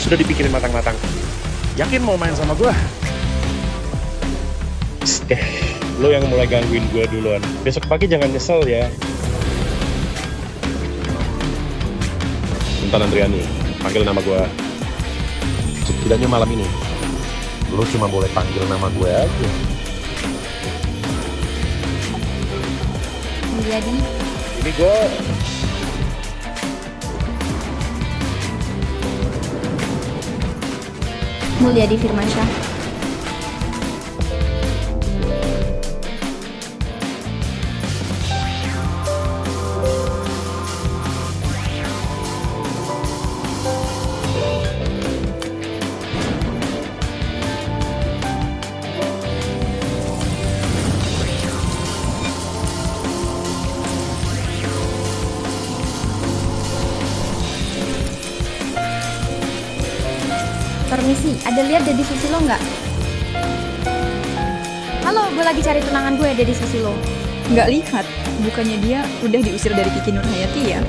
Sudah dipikirin matang-matang. Yakin mau main sama gua? Lo yang mulai gangguin gua duluan. Besok pagi jangan nyesel ya. Intan Andriani, panggil nama gua. Setidaknya malam ini, lo cuma boleh panggil nama gue aja. Jadi Ini gue Mulyadi Firmansyah. Permisi, ada lihat Deddy Susilo nggak? Halo, gue lagi cari tunangan gue, Deddy Susilo. Nggak lihat, bukannya dia udah diusir dari Kiki Nurhayati ya?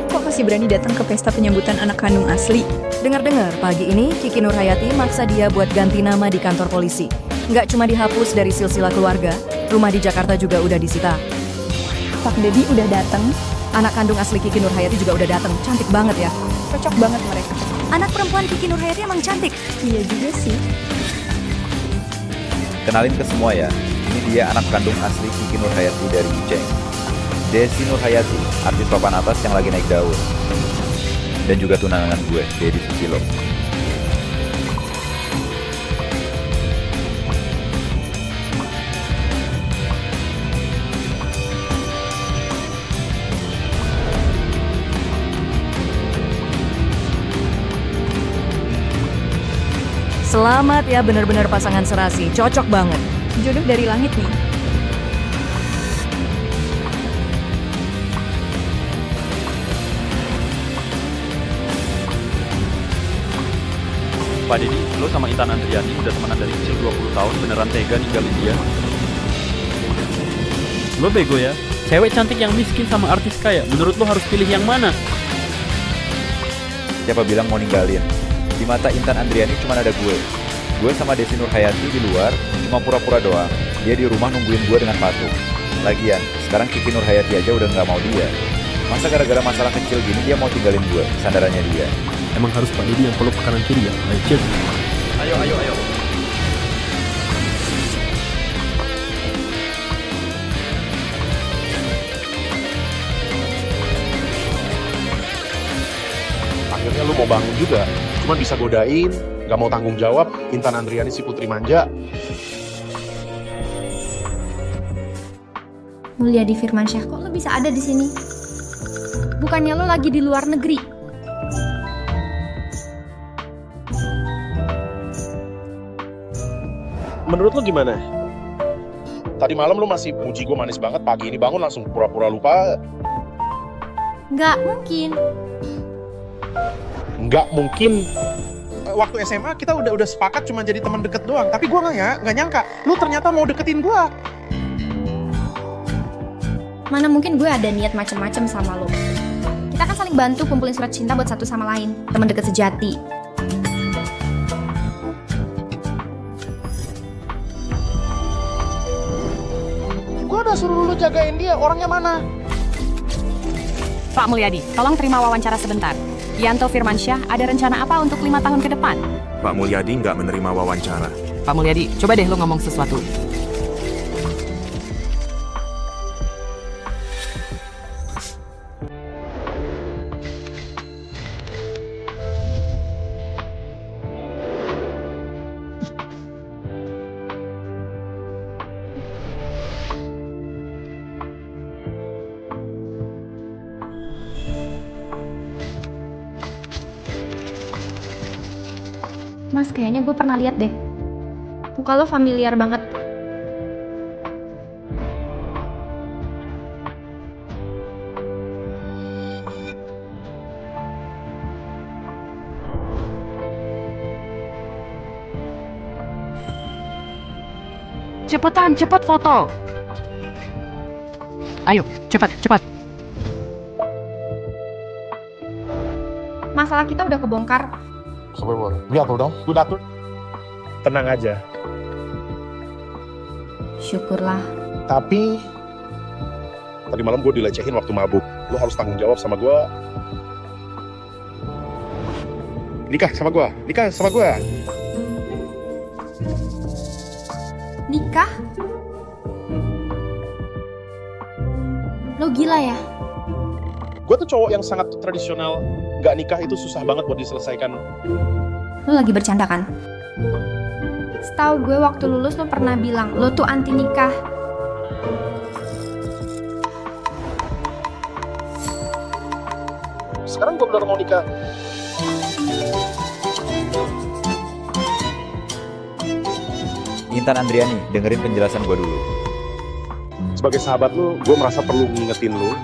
Kok masih berani datang ke pesta penyambutan anak kandung asli? Dengar-dengar, pagi ini Kiki Nurhayati maksa dia buat ganti nama di kantor polisi. Nggak cuma dihapus dari silsilah keluarga, rumah di Jakarta juga udah disita. Pak Deddy udah datang, Anak kandung asli Kiki Nurhayati juga udah datang. Cantik banget ya. cocok banget mereka. Anak perempuan Kiki Nurhayati emang cantik. Iya juga sih. Kenalin ke semua ya, ini dia anak kandung asli Kiki Nurhayati dari Iceng. Desi Nurhayati, artis papan atas yang lagi naik daun. Dan juga tunangan gue, Deddy Susilo. Selamat ya, bener-bener pasangan serasi. Cocok banget. Jodoh dari langit nih. Pak Deddy, lo sama Intan Andriani udah temenan dari kecil 20 tahun, beneran tega ninggalin dia? Lo bego ya? Cewek cantik yang miskin sama artis kaya, menurut lo harus pilih yang mana? Siapa bilang mau ninggalin? Di mata Intan Andriani cuma ada gue. Gue sama Desi Nurhayati di luar cuma pura-pura doang. Dia di rumah nungguin gue dengan patuh. Lagian, sekarang Kiki Nurhayati aja udah nggak mau dia. Masa gara-gara masalah kecil gini dia mau tinggalin gue, sandarannya dia. Emang harus Pak Deddy yang peluk ke kanan kiri ya? Ayo, cheers. Ayo. akhirnya lu mau bangun juga. Cuman bisa godain, nggak mau tanggung jawab. Intan Andriani si putri manja. Mulyadi Firmansyah, kok lo bisa ada di sini? Bukannya lo lagi di luar negeri? Menurut lu gimana? Tadi malam lu masih puji gue manis banget, pagi ini bangun langsung pura-pura lupa. Nggak mungkin. Nggak mungkin. Waktu SMA kita udah sepakat cuma jadi teman deket doang. Tapi gue nggak nyangka, lu ternyata mau deketin gue. Mana mungkin gue ada niat macem-macem sama lo. Kita kan saling bantu kumpulin surat cinta buat satu sama lain. Teman deket sejati. Gue udah suruh lu jagain dia, orangnya mana? Pak Mulyadi, tolong terima wawancara sebentar. Yanto Firmansyah, ada rencana apa untuk 5 tahun ke depan? Pak Mulyadi nggak menerima wawancara. Pak Mulyadi, coba deh lo ngomong sesuatu. Mas, kayaknya gue pernah lihat deh. Muka lo familiar banget. Cepetan, cepet foto. Ayo, cepat. Masalah kita udah kebongkar. Lihat dong, gue datur. Tenang aja. Syukurlah. Tapi tadi malam gue dilecehin waktu mabuk. Lo harus tanggung jawab sama gue. Nikah sama gue. Nikah? Lo gila ya? Gue tuh cowok yang sangat tradisional. Gak nikah itu susah banget buat diselesaikan. Lo lagi bercanda kan? Setahu gue waktu lulus lo pernah bilang lo tuh anti nikah. Sekarang gue bener mau nikah. Intan Andriani, dengerin penjelasan gue dulu. Sebagai sahabat lu, gue merasa perlu ngingetin lu.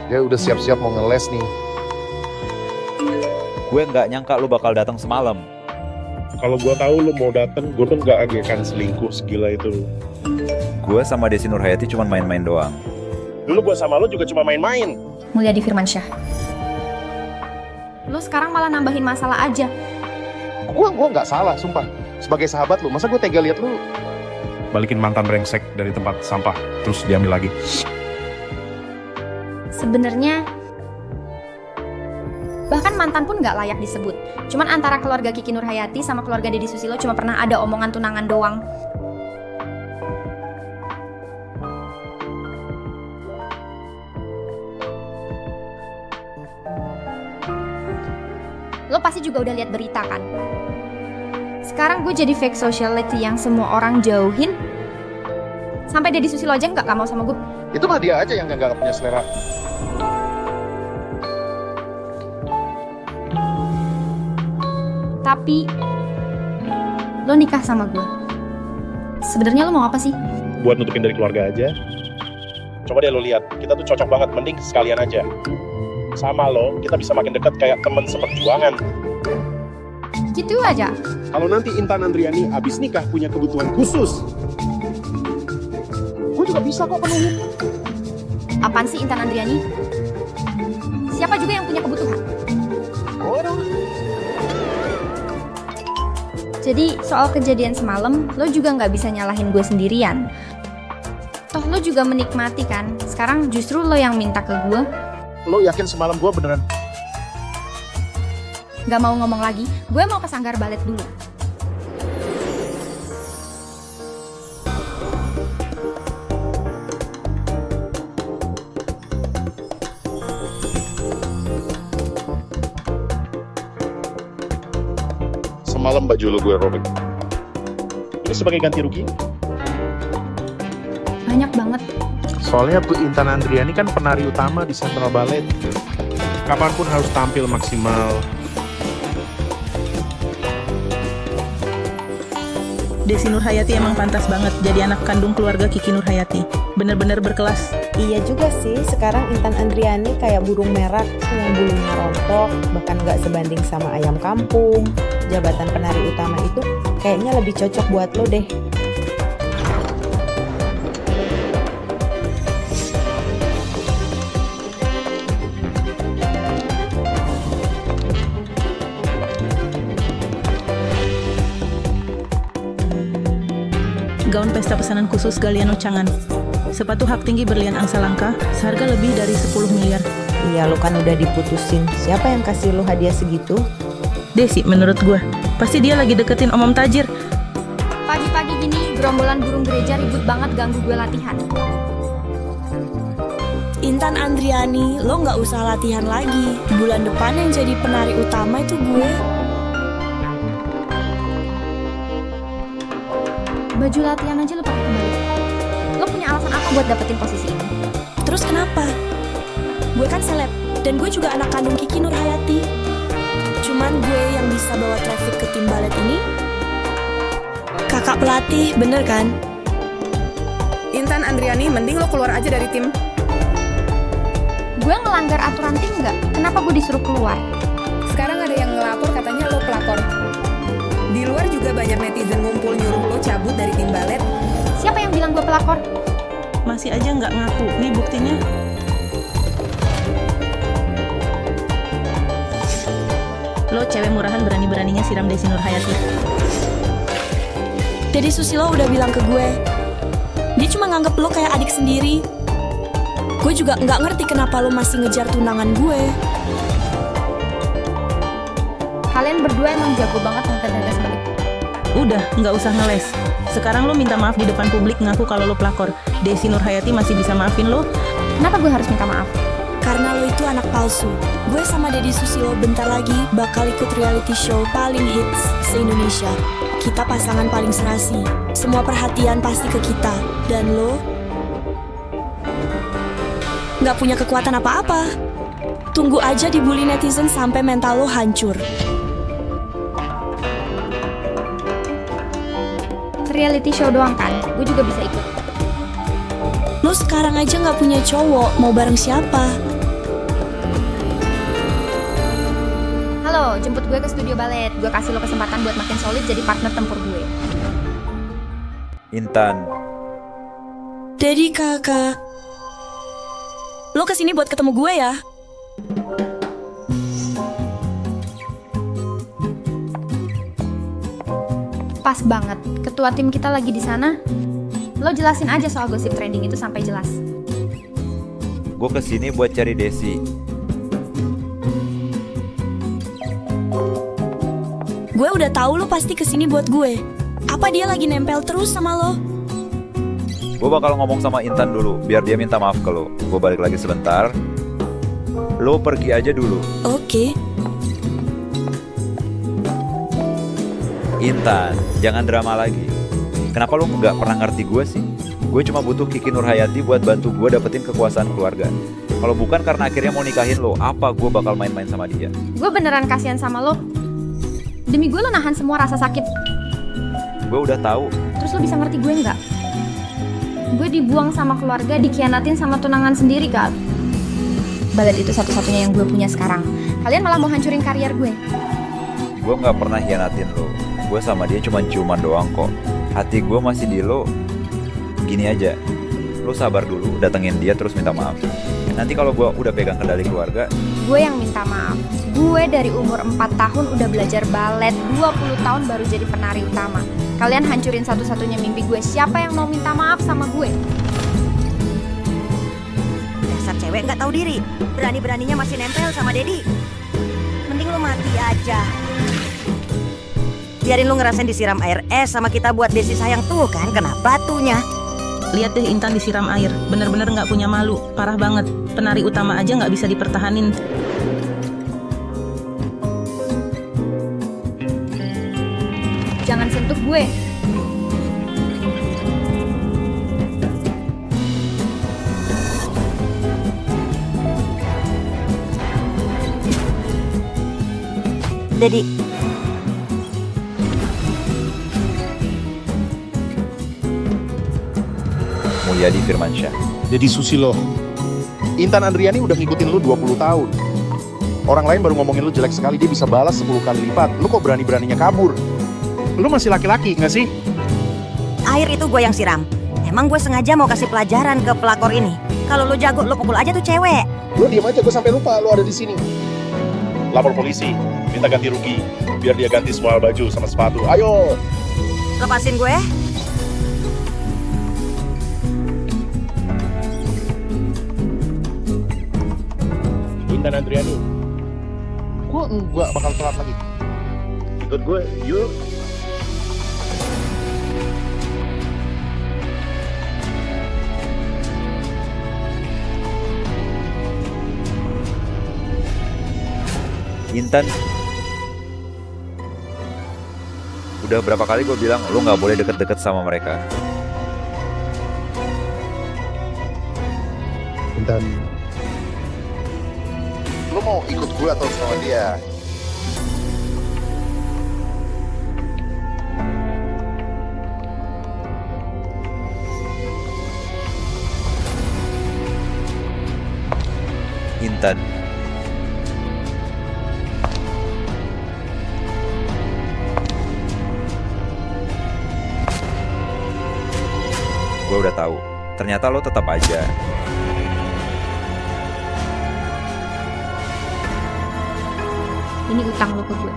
Dia udah siap-siap mau ngeles nih. Gue nggak nyangka lu bakal datang semalam. Kalau gue tahu lu mau dateng, gue tuh nggak akan selingkuh segila itu. Gue sama Desi Nurhayati cuma main-main doang. Dulu gue sama lu juga cuma main-main. Mulyadi Firmansyah. Lo sekarang malah nambahin masalah aja. Gue nggak salah, sumpah. Sebagai sahabat lu, masa gue tega liat lu Balikin mantan brengsek dari tempat sampah, terus diambil lagi. Sebenarnya bahkan mantan pun nggak layak disebut. Cuman antara keluarga Kiki Nurhayati sama keluarga Deddy Susilo cuma pernah ada omongan tunangan doang. Lo pasti juga udah lihat berita kan? Sekarang gue jadi fake sociality yang semua orang jauhin. Sampai Deddy Susilo aja nggak mau sama gue. itu mah dia aja yang nggak punya selera. Tapi lo nikah sama gue. Sebenarnya lo mau apa sih? Buat nutupin dari keluarga aja. Coba deh lo lihat, kita tuh cocok banget, mending sekalian aja. Sama lo, kita bisa makin dekat kayak teman seperjuangan. Gitu aja. Kalau nanti Intan Andriani abis nikah punya kebutuhan khusus, gue juga bisa kok penuhin. Apaan sih Intan Andriani? Siapa juga yang punya kebutuhan? Jadi soal kejadian semalam, lo juga nggak bisa nyalahin gue sendirian. Toh lo juga menikmati kan? Sekarang justru lo yang minta ke gue. Lo yakin semalam gue beneran? Gak mau ngomong lagi, gue mau ke sanggar balet dulu. Semalam baju lo gue robek. Ini sebagai ganti rugi? Banyak banget. Soalnya Bu Intan Andriani kan penari utama di Central Ballet. Kapanpun harus tampil maksimal. Desi Nurhayati emang pantas banget jadi anak kandung keluarga Kiki Nurhayati. Bener-bener berkelas. Iya juga sih, sekarang Intan Andriani kayak burung merak yang bulunya rontok, bahkan gak sebanding sama ayam kampung. Jabatan penari utama itu kayaknya lebih cocok buat lo deh. Gaun pesta pesanan khusus Galliano Cangan. Sepatu hak tinggi berlian angsa langka, seharga lebih dari 10 miliar. Iya, lo kan udah diputusin. Siapa yang kasih lo hadiah segitu? Desi, menurut gue, pasti dia lagi deketin Om Tajir. Pagi-pagi gini, gerombolan burung gereja ribut banget ganggu gue latihan. Intan Andriani, lo nggak usah latihan lagi. Bulan depan yang jadi penari utama itu gue. Baju latihan aja lo pakai kembali. Lo punya alasan apa buat dapetin posisi ini? Terus kenapa? Gue kan seleb, dan gue juga anak kandung Kiki Nurhayati. Cuman gue yang bisa bawa traffic ke tim balet ini. Kakak pelatih, bener kan? Intan Andriani, mending lo keluar aja dari tim. Gue ngelanggar aturan tim nggak? Kenapa gue disuruh keluar? Sekarang ada yang ngelapor katanya lo pelakor. Di luar juga banyak netizen ngumpul nyuruh lo cabut dari tim balet. Siapa yang bilang gue pelakor? Masih aja nggak ngaku, nih buktinya. Lo cewek murahan berani berani-beraninya siram Desi Nurhayati. Dedi Susilo udah bilang ke gue, dia cuma nganggep lo kayak adik sendiri. Gue juga nggak ngerti kenapa lo masih ngejar tunangan gue. Kalian berdua emang jago banget ngetes balik. Udah, nggak usah ngeles. Sekarang lo minta maaf di depan publik ngaku kalau lo pelakor. Desi Nurhayati masih bisa maafin lo? Kenapa gue harus minta maaf? Karena lo itu anak palsu. Gue sama Dedi Susilo bentar lagi bakal ikut reality show paling hits se-Indonesia. Kita pasangan paling serasi. Semua perhatian pasti ke kita. Dan lo nggak punya kekuatan apa-apa. Tunggu aja dibully netizen sampai mental lo hancur. Reality show doang kan? Gue juga bisa ikut. Lo sekarang aja nggak punya cowok, mau bareng siapa? Halo, jemput gue ke studio balet. Gue kasih lo kesempatan buat makin solid jadi partner tempur gue. Intan, Dedi kakak, lo kesini buat ketemu gue ya? Pas banget, ketua tim kita lagi di sana. Lo jelasin aja soal gosip trending itu sampai jelas. gue kesini buat cari Desi. Gue udah tahu lo pasti kesini buat gue. Apa dia lagi nempel terus sama lo? Gue bakal ngomong sama Intan dulu, biar dia minta maaf ke lo. Gue balik lagi sebentar. Lo pergi aja dulu. Oke. Intan, jangan drama lagi. Kenapa lo nggak pernah ngerti gue sih? Gue cuma butuh Kiki Nurhayati buat bantu gue dapetin kekuasaan keluarga. Kalau bukan karena akhirnya mau nikahin lo, apa gue bakal main-main sama dia? Gue beneran kasihan sama lo. Demi gue lo nahan semua rasa sakit. Gue udah tahu. Terus lo bisa ngerti gue nggak? Gue dibuang sama keluarga, dikhianatin sama tunangan sendiri, Kak. Balet itu satu-satunya yang gue punya sekarang. Kalian malah mau hancurin karier gue. Gue nggak pernah hianatin lo. Gue sama dia cuma ciuman doang kok. Hati gue masih di lo. Gini aja, lo sabar dulu, datengin dia terus minta maaf. Nanti kalau gue udah pegang kendali keluarga, gue yang minta maaf. Gue dari umur 4 tahun udah belajar balet, 20 tahun baru jadi penari utama. Kalian hancurin satu-satunya mimpi gue. Siapa yang mau minta maaf sama gue? Dasar cewek nggak tahu diri, berani-beraninya masih nempel sama Dedi. Mending lo mati aja. Biarin lo ngerasain disiram air es sama kita buat Desi sayang tuh kan, kena batunya. Lihat deh Intan disiram air, bener-bener nggak punya malu, parah banget. Penari utama aja nggak bisa dipertahanin. Jangan sentuh gue. Dedi, Mulyadi Firmansyah. Dedi Susilo, Intan Andriani udah ngikutin lu 20 tahun. Orang lain baru ngomongin lu jelek sekali, dia bisa balas 10 kali lipat. Lu kok berani-beraninya kabur? Lu masih laki-laki nggak sih? air itu gue yang siram. Emang gue sengaja mau kasih pelajaran ke pelakor ini. Kalau lu jago, lu pukul aja tuh cewek. Lu diam aja, gue sampai lupa lu ada di sini. Lapor polisi, minta ganti rugi, biar dia ganti semua baju sama sepatu. Ayo. Lepasin gue. Intan Andriani, gue enggak bakal telat lagi. Ikut gue, yuk. Intan, udah berapa kali gue bilang lo nggak boleh deket-deket sama mereka. Intan, lo mau ikut gue atau sama dia? Intan, gue udah tahu. Ternyata lo tetap aja. Ini utang lo ke gue.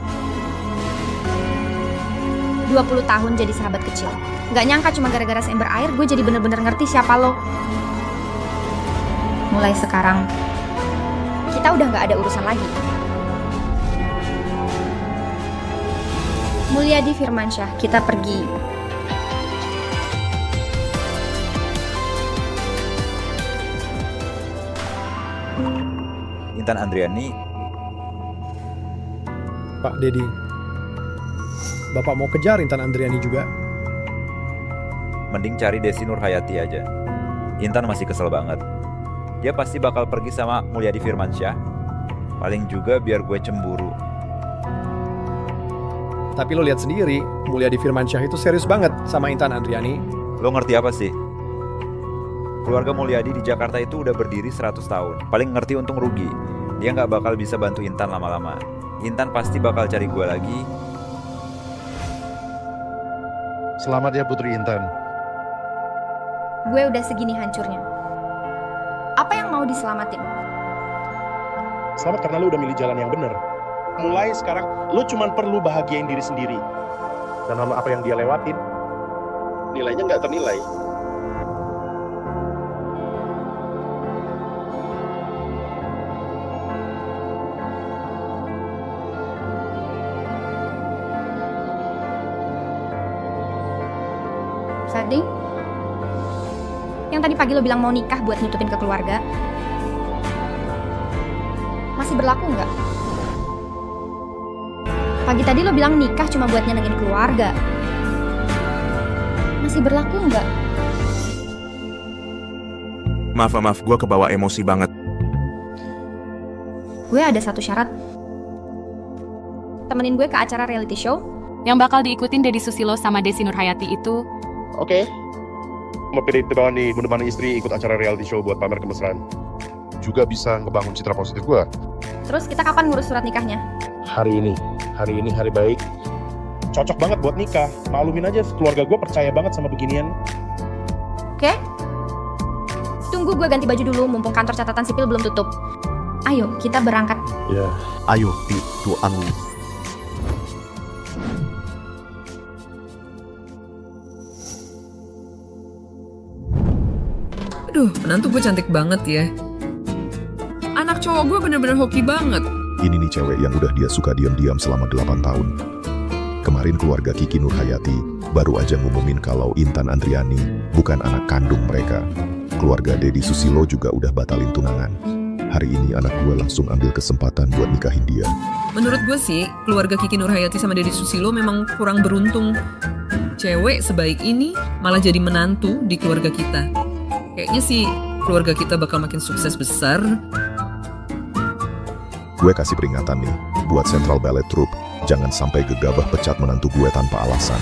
20 tahun jadi sahabat kecil. Gak nyangka cuma gara-gara seember air gue jadi bener-bener ngerti siapa lo. Mulai sekarang, kita udah gak ada urusan lagi. Mulyadi Firmansyah, kita pergi. Intan Andriani. Pak Dedi, Bapak mau kejar Intan Andriani juga? Mending cari Desi Nurhayati aja. Intan masih kesel banget. Dia pasti bakal pergi sama Mulyadi Firmansyah. Paling juga biar gue cemburu. Tapi lo lihat sendiri, Mulyadi Firmansyah itu serius banget sama Intan Andriani. Lo ngerti apa sih? Keluarga Mulyadi di Jakarta itu udah berdiri 100 tahun. Paling ngerti untung rugi. Dia nggak bakal bisa bantu Intan lama-lama. Intan pasti bakal cari gue lagi. Selamat ya Putri Intan. Gue udah segini hancurnya. Apa yang mau diselamatin? Selamat karena lu udah milih jalan yang bener. Mulai sekarang, lu cuma perlu bahagiain diri sendiri. Dan apa yang dia lewatin, nilainya nggak ternilai. Sardi? Yang tadi pagi lo bilang mau nikah buat nutupin ke keluarga, masih berlaku nggak? Pagi tadi lo bilang nikah cuma buat nyenengin keluarga, masih berlaku nggak? Maaf, gue kebawa emosi banget. Gue ada satu syarat. Temenin gue ke acara reality show yang bakal diikutin Deddy Susilo sama Desi Nurhayati itu. Oke. Mau pilih menemani istri ikut acara reality show buat pamer kemesraan. Juga bisa ngebangun citra positif gue. Terus kita kapan ngurus surat nikahnya? Hari ini hari baik. Cocok banget buat nikah. Maklumin aja, keluarga gue percaya banget sama beginian. Oke? Tunggu gue ganti baju dulu, mumpung kantor catatan sipil belum tutup. Ayo, kita berangkat. Ya, ayo Tuan. Aduh, menantu gue cantik banget ya. Anak cowok gue bener-bener hoki banget. Ini nih cewek yang udah dia suka diam-diam selama 8 tahun. Kemarin keluarga Kiki Nurhayati baru aja ngumumin kalau Intan Andriani bukan anak kandung mereka. Keluarga Deddy Susilo juga udah batalin tunangan. Hari ini anak gue langsung ambil kesempatan buat nikahin dia. Menurut gue sih, keluarga Kiki Nurhayati sama Deddy Susilo memang kurang beruntung. Cewek sebaik ini malah jadi menantu di keluarga kita. Kayaknya sih keluarga kita bakal makin sukses besar. Gue kasih peringatan nih, buat Central Ballet Troupe, jangan sampai gegabah pecat menantu gue tanpa alasan.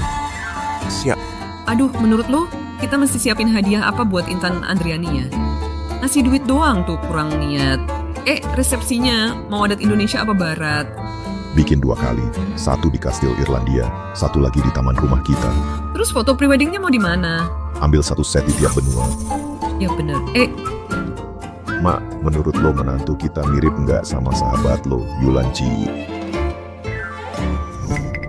Siap. Aduh, menurut lo, kita mesti siapin hadiah apa buat Intan Andriani ya? Ngasih duit doang tuh kurang niat. Resepsinya mau adat Indonesia apa barat? Bikin 2 kali, satu di Kastil Irlandia, satu lagi di taman rumah kita. Terus foto preweddingnya mau di mana? Ambil 1 set di tiap benua. Ya bener. Mak, menurut lo menantu kita mirip nggak sama sahabat lo, Yulanci?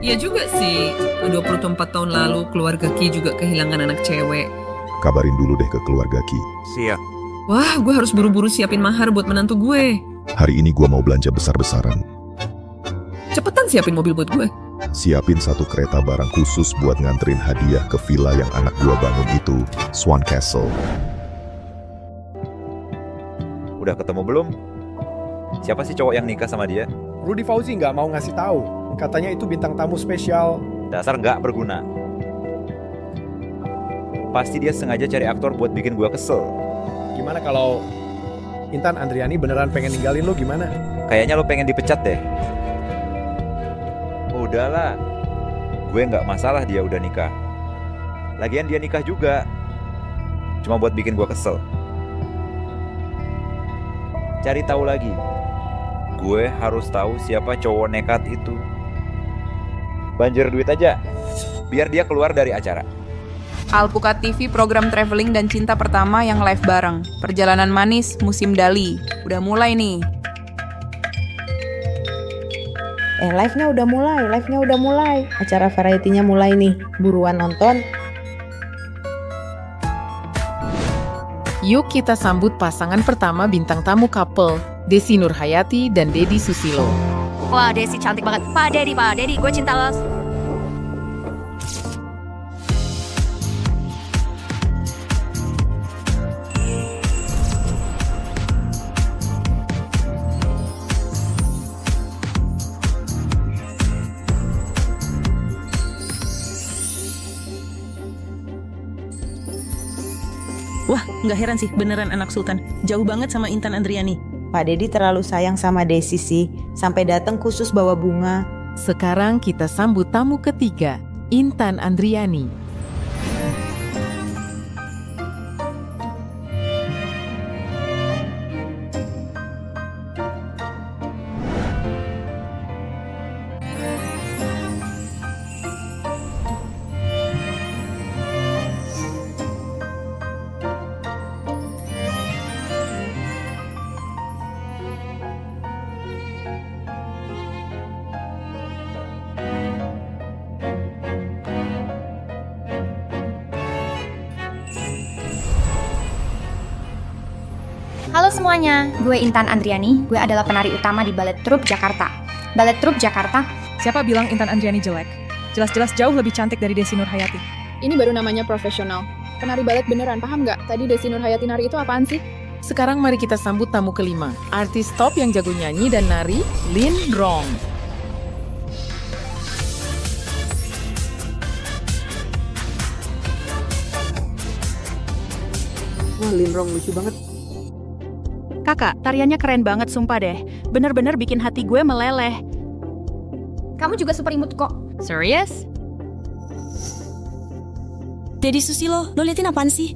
Iya juga sih, 24 tahun lalu keluarga Ki juga kehilangan anak cewek. Kabarin dulu deh ke keluarga Ki. Siap. Wah, gue harus buru-buru siapin mahar buat menantu gue. Hari ini gue mau belanja besar-besaran. Cepetan siapin mobil buat gue. Siapin 1 kereta barang khusus buat nganterin hadiah ke villa yang anak gue bangun itu, Swan Castle. Udah ketemu belum? Siapa sih cowok yang nikah sama dia? Rudy Fauzi nggak mau ngasih tahu. Katanya itu bintang tamu spesial. Dasar nggak berguna. Pasti dia sengaja cari aktor buat bikin gua kesel. Gimana kalau Intan Andriani beneran pengen ninggalin lo gimana? Kayaknya lo pengen dipecat deh. Udahlah. Gue nggak masalah dia udah nikah. Lagian dia nikah juga. Cuma buat bikin gua kesel. Cari tahu lagi. Gue harus tahu siapa cowok nekat itu. Banjir duit aja, biar dia keluar dari acara. Alpukat TV program traveling dan cinta pertama yang live bareng. Perjalanan manis musim Dali. Udah mulai nih. Live-nya udah mulai. Acara variety-nya mulai nih. Buruan nonton. Yuk kita sambut pasangan pertama bintang tamu couple, Desi Nurhayati dan Deddy Susilo. Wah, Desi cantik banget. Pak Deddy, gue cinta lo. Wah, nggak heran sih, beneran anak sultan. Jauh banget sama Intan Andriani. Pak Deddy terlalu sayang sama Desi sih, sampai datang khusus bawa bunga. Sekarang kita sambut tamu ketiga, Intan Andriani. Halo semuanya, gue Intan Andriani. Gue adalah penari utama di Ballet Troupe Jakarta. Ballet Troupe Jakarta. Siapa bilang Intan Andriani jelek? Jelas-jelas jauh lebih cantik dari Desi Nurhayati. Ini baru namanya profesional. Penari balet beneran, paham nggak? Tadi Desi Nurhayati nari itu apaan sih? Sekarang mari kita sambut tamu kelima, artis top yang jago nyanyi dan nari, Lin Rong. Wah, Lin Rong lucu banget. Kakak, tariannya keren banget sumpah deh. Bener-bener bikin hati gue meleleh. Kamu juga super imut kok. Serius? Deddy Susilo, lo liatin apaan sih?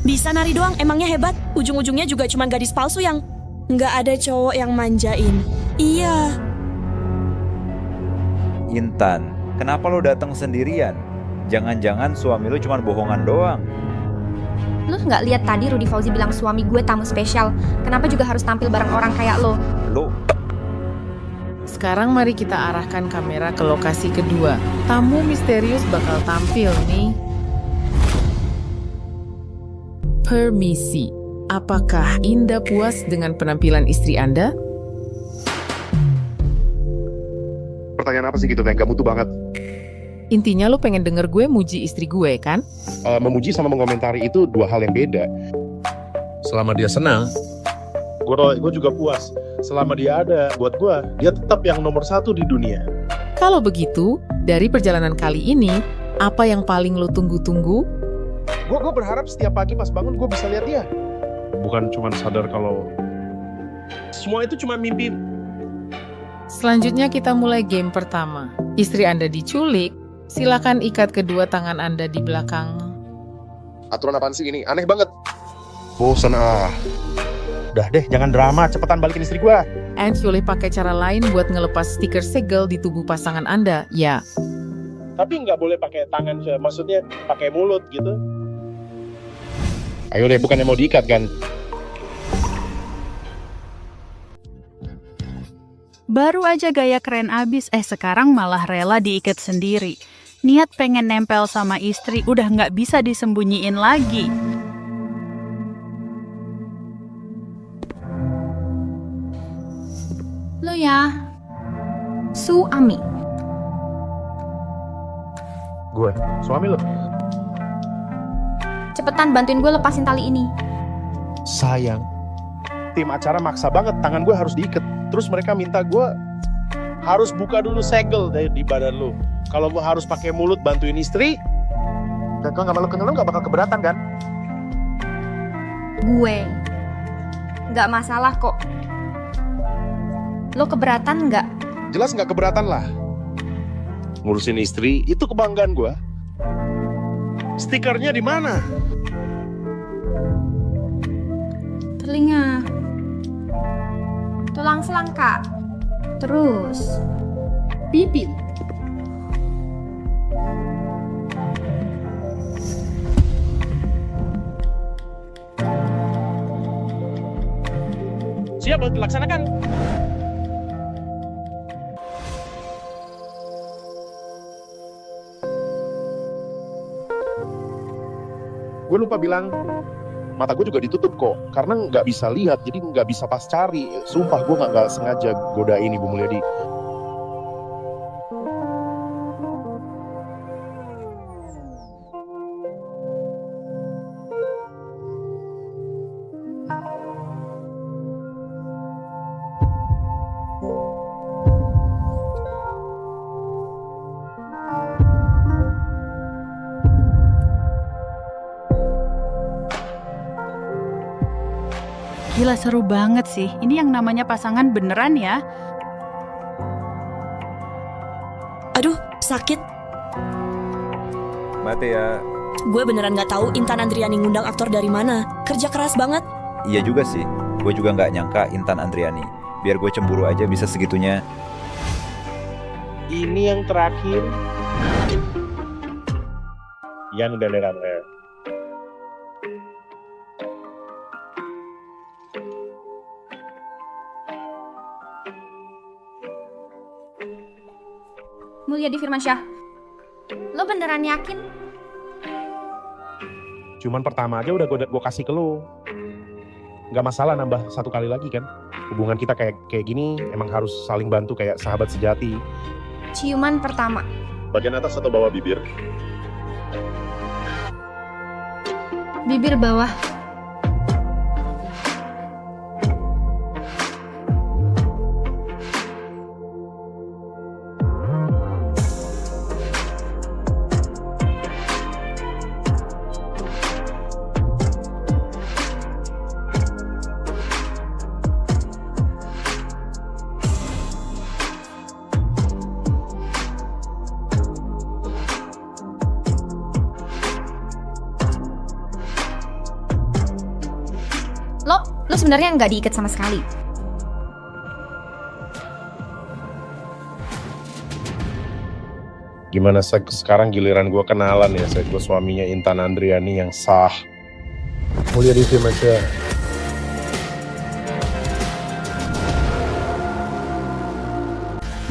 Bisa nari doang, emangnya hebat? Ujung-ujungnya juga cuma gadis palsu yang nggak ada cowok yang manjain. Iya. Intan, kenapa lo datang sendirian? Jangan-jangan suami lo cuma bohongan doang. Lu nggak lihat tadi Rudy Fauzi bilang suami gue tamu spesial? Kenapa juga harus tampil bareng orang kayak lo? Sekarang mari kita arahkan kamera ke lokasi kedua. Tamu misterius bakal tampil nih. Permisi, apakah Indah puas dengan penampilan istri Anda? Pertanyaan apa sih gitu, Neng? Gak mutu banget. Intinya lo pengen denger gue muji istri gue, kan? Memuji sama mengomentari itu dua hal yang beda. Selama dia senang, gue juga puas. Selama dia ada, buat gue, dia tetap yang nomor 1 di dunia. Kalau begitu, dari perjalanan kali ini, apa yang paling lo tunggu-tunggu? Gue berharap setiap pagi pas bangun gue bisa lihat dia. Bukan cuma sadar kalau semua itu cuma mimpi. Selanjutnya kita mulai game pertama. Istri Anda diculik, silakan ikat kedua tangan Anda di belakang. Aturan apaan sih ini? Aneh banget. Bosan ah. Udah deh, jangan drama, cepetan balikin istri gua. And boleh pakai cara lain buat ngelepas stiker segel di tubuh pasangan Anda, ya. Tapi nggak boleh pakai tangan, maksudnya pakai mulut gitu. Ayo deh, bukannya mau diikat kan? Baru aja gaya keren abis, sekarang malah rela diikat sendiri. Niat pengen nempel sama istri udah nggak bisa disembunyiin lagi. Lo ya, suami. Gue, suami lo. Cepetan bantuin gue lepasin tali ini. Sayang, tim acara maksa banget, tangan gue harus diikat. Terus mereka minta gue harus buka dulu segel di badan lo. Kalau gue harus pakai mulut bantuin istri, dan kalau nggak malu-malu nggak bakal keberatan kan? Gue nggak masalah kok. Lo keberatan nggak? Jelas nggak keberatan lah. Ngurusin istri itu kebanggaan gue. Stikernya di mana? Telinga, tulang selangka, terus bibir. Siap, dilaksanakan. Gue lupa bilang, mata gue juga ditutup kok, karena nggak bisa lihat, jadi nggak bisa pas cari. Sumpah gue nggak sengaja godain Ibu Mulyadi. Gila seru banget sih. Ini yang namanya pasangan beneran ya. Aduh, sakit. Mate ya. Gue beneran gak tahu Intan Andriani ngundang aktor dari mana. Kerja keras banget. Iya juga sih. Gue juga nggak nyangka Intan Andriani. Biar gue cemburu aja bisa segitunya. Ini yang terakhir. Yan udah lewat. Mulyadi Firmansyah, lo beneran yakin? Cuman pertama aja udah gue kasih ke lo. Gak masalah nambah satu kali lagi kan. Hubungan kita kayak gini emang harus saling bantu kayak sahabat sejati. Ciuman pertama. Bagian atas atau bawah bibir? Bibir bawah. Lo sebenarnya nggak diikat sama sekali. Gimana sekarang giliran gue kenalan ya, gue suaminya Intan Andriani yang sah. Mulyadi Firmansyah.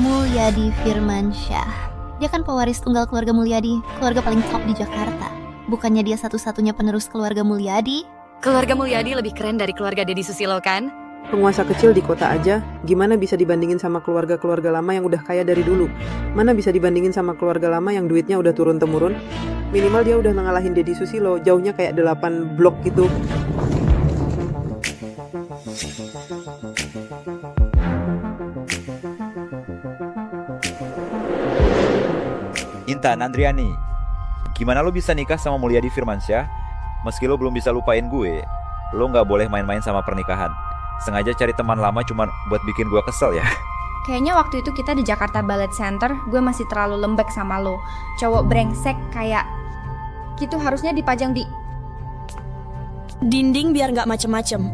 Mulyadi Firmansyah. Dia kan pewaris tunggal keluarga Mulyadi, keluarga paling top di Jakarta. Bukannya dia satu-satunya penerus keluarga Mulyadi? Keluarga Mulyadi lebih keren dari keluarga Deddy Susilo kan? Penguasa kecil di kota aja, gimana bisa dibandingin sama keluarga-keluarga lama yang udah kaya dari dulu? Mana bisa dibandingin sama keluarga lama yang duitnya udah turun-temurun? Minimal dia udah ngalahin Deddy Susilo, jauhnya kayak 8 blok gitu. Intan Andriani, gimana lo bisa nikah sama Mulyadi Firmansyah? Meski lo belum bisa lupain gue, lo gak boleh main-main sama pernikahan. Sengaja cari teman lama cuma buat bikin gue kesel ya. Kayaknya waktu itu kita di Jakarta Ballet Center, gue masih terlalu lembek sama lo. Cowok brengsek kayak gitu harusnya dipajang di dinding biar gak macem-macem.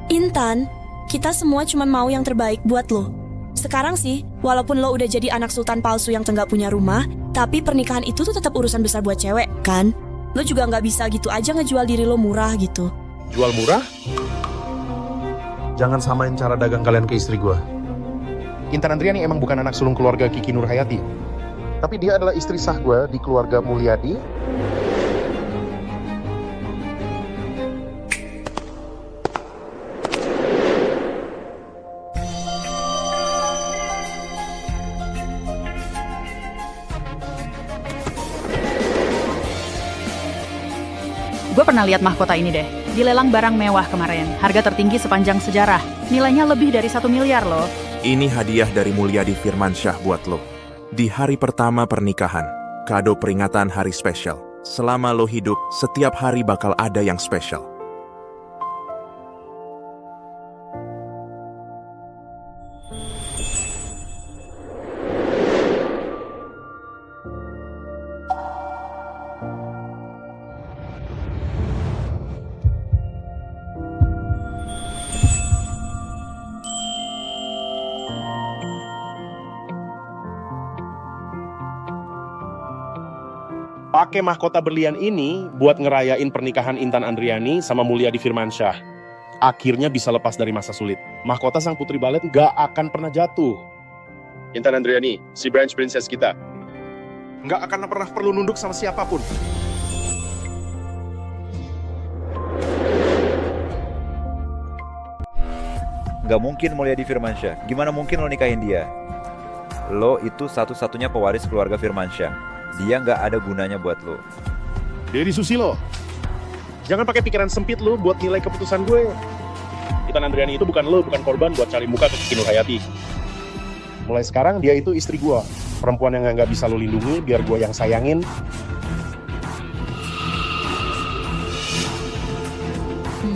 Intan, kita semua cuma mau yang terbaik buat lo. Sekarang sih, walaupun lo udah jadi anak sultan palsu yang nggak punya rumah, tapi pernikahan itu tuh tetap urusan besar buat cewek, kan? Lo juga nggak bisa gitu aja ngejual diri lo murah gitu. Jual murah? Jangan samain cara dagang kalian ke istri gue. Intan Andriani emang bukan anak sulung keluarga Kiki Nurhayati. Tapi dia adalah istri sah gue di keluarga Mulyadi. Gue pernah lihat mahkota ini deh, di lelang barang mewah kemarin. Harga tertinggi sepanjang sejarah. Nilainya lebih dari 1 miliar loh. Ini hadiah dari Mulyadi Firmansyah buat lo. Di hari pertama pernikahan, kado peringatan hari spesial. Selama lo hidup, setiap hari bakal ada yang spesial. Pakai mahkota berlian ini buat ngerayain pernikahan Intan Andriani sama Mulyadi Firmansyah. Akhirnya bisa lepas dari masa sulit. Mahkota sang putri balet gak akan pernah jatuh. Intan Andriani, si branch princess kita. Gak akan pernah perlu nunduk sama siapapun. Nggak mungkin Mulyadi Firmansyah. Gimana mungkin lo nikahin dia? Lo itu satu-satunya pewaris keluarga Firmansyah. Dia nggak ada gunanya buat lo. Dedi Susilo, jangan pakai pikiran sempit lu buat nilai keputusan gue. Intan Andriani itu bukan lo, bukan korban buat cari muka ke Kiki Nurhayati. Mulai sekarang dia itu istri gue, perempuan yang nggak bisa lo lindungi, biar gue yang sayangin.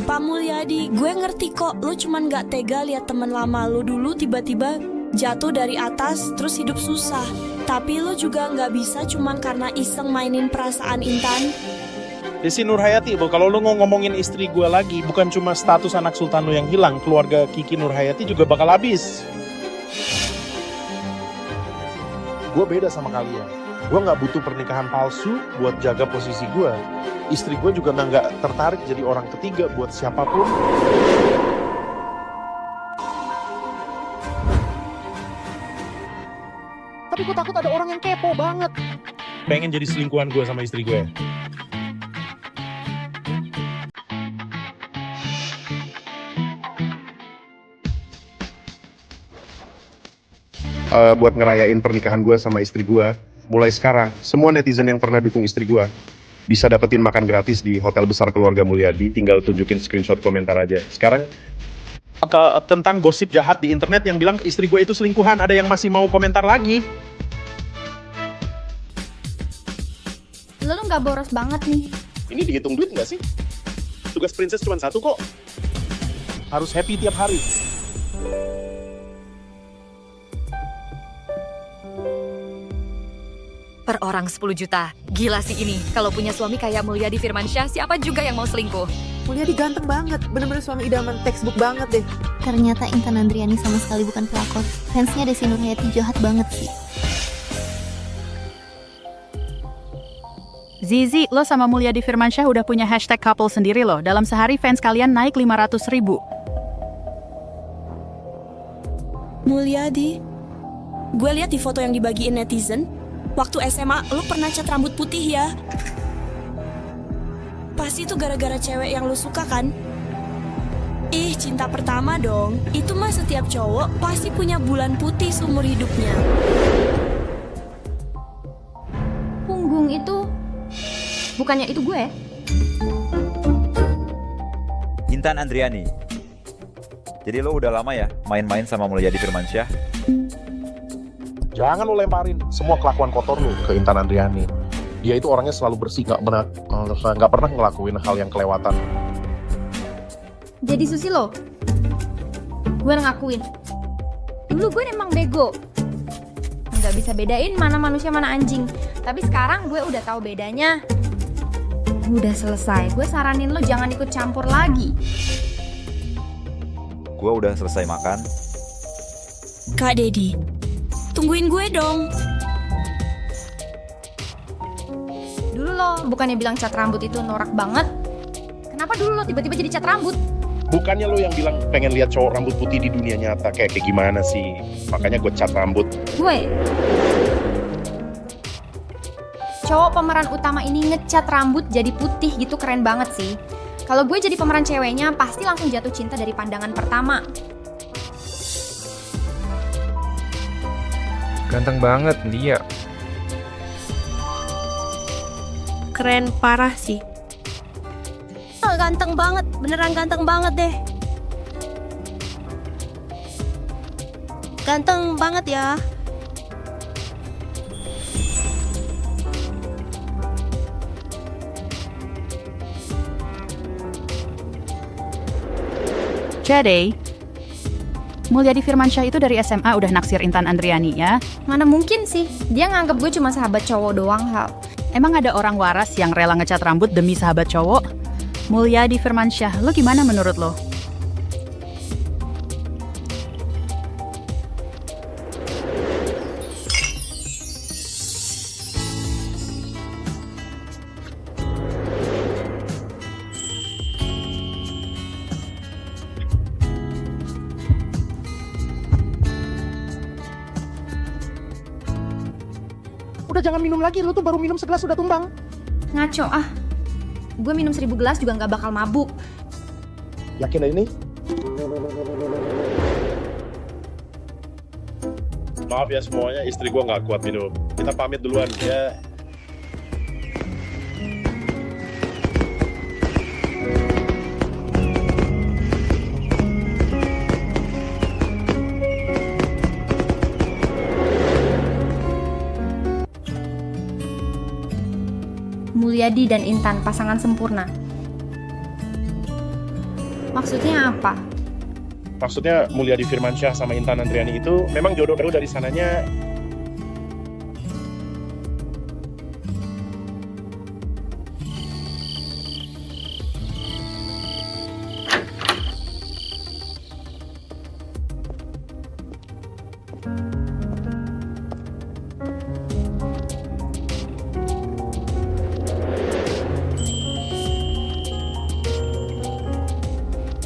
Pak Mulyadi, gue ngerti kok lu cuman gak tega lihat temen lama lu dulu tiba-tiba jatuh dari atas terus hidup susah. Tapi lu juga gak bisa cuman karena iseng mainin perasaan Intan. Desi Nurhayati, kalau lu ngomongin istri gue lagi, bukan cuma status anak sultan lu yang hilang, keluarga Kiki Nurhayati juga bakal habis. Gue beda sama kalian. Gue gak butuh pernikahan palsu buat jaga posisi gue. Istri gue juga nggak tertarik jadi orang ketiga buat siapapun. Tapi gue takut ada orang yang kepo banget. Pengen jadi selingkuhan gue sama istri gue. Buat ngerayain pernikahan gue sama istri gue, mulai sekarang, semua netizen yang pernah dukung istri gue bisa dapetin makan gratis di hotel besar keluarga Mulyadi, tinggal tunjukin screenshot komentar aja. Sekarang tentang gosip jahat di internet yang bilang istri gue itu selingkuhan, ada yang masih mau komentar lagi. Lo nggak boros banget nih. Ini dihitung duit nggak sih? Tugas princess cuma satu kok. Harus happy tiap hari. Per orang 10 juta. Gila sih ini. Kalau punya suami kayak Mulyadi Firmansyah, siapa juga yang mau selingkuh? Mulyadi ganteng banget, bener-bener suami idaman textbook banget deh. Ternyata Intan Andriani sama sekali bukan pelakor. Fansnya Desi Nurhayati jahat banget sih. Zizi, lo sama Mulyadi Firmansyah udah punya hashtag couple sendiri loh. Dalam sehari fans kalian naik 500.000. Mulyadi, gue lihat di foto yang dibagiin netizen, waktu SMA lu pernah cat rambut putih ya? Pasti itu gara-gara cewek yang lu suka kan? Ih, cinta pertama dong. Itu mah setiap cowok pasti punya bulan putih seumur hidupnya. Punggung itu bukannya itu gue? Intan Andriani. Jadi lo udah lama ya main-main sama Mulyadi Firmansyah? Jangan lo lemparin semua kelakuan kotor lo ke Intan Andriani. Dia itu orangnya selalu bersih, nggak pernah ngelakuin hal yang kelewatan. Jadi Susilo, gue ngakuin. Dulu gue emang bego, nggak bisa bedain mana manusia mana anjing. Tapi sekarang gue udah tahu bedanya. Udah selesai. Gue saranin lo jangan ikut campur lagi. Gue udah selesai makan. Kak Dedi, tungguin gue dong. Dulu lo bukannya bilang cat rambut itu norak banget. Kenapa dulu lo tiba-tiba jadi cat rambut? Bukannya lo yang bilang pengen lihat cowok rambut putih di dunia nyata kayak gimana sih? Makanya gue cat rambut. Gue cowok pemeran utama ini ngecat rambut jadi putih gitu, keren banget sih. Kalau gue jadi pemeran ceweknya pasti langsung jatuh cinta dari pandangan pertama. Ganteng banget dia. Keren parah sih. Ganteng banget, beneran ganteng banget deh. Ganteng banget ya. Jadi, Mulyadi Firmansyah itu dari SMA udah naksir Intan Andriani ya? Mana mungkin sih, dia nganggep gue cuma sahabat cowok doang, Hal. Emang ada orang waras yang rela ngecat rambut demi sahabat cowok? Mulyadi Firmansyah, lo gimana menurut lo? Udah jangan minum lagi, lu tuh baru minum segelas udah tumbang. Ngaco ah. Gue minum 1000 gelas juga gak bakal mabuk. Yakin ini? Maaf ya semuanya, istri gue nggak kuat minum. Kita pamit duluan ya. Mulyadi dan Intan, pasangan sempurna. Maksudnya apa? Maksudnya Mulyadi Firmansyah sama Intan Andriani itu memang jodoh baru dari sananya.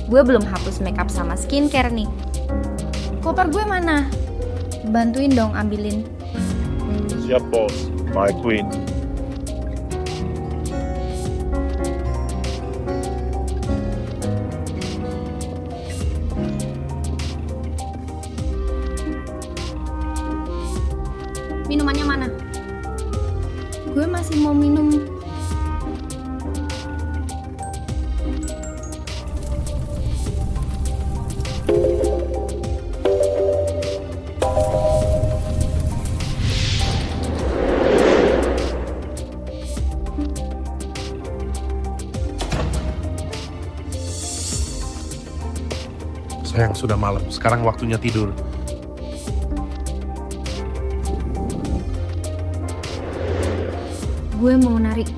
Gue belum hapus makeup sama skincare nih. Koper gue mana? Bantuin dong ambilin. Siap bos, my queen. Minumannya mana? Gue masih mau minum. Sayang, sudah malam. Sekarang waktunya tidur. Gue mau narik.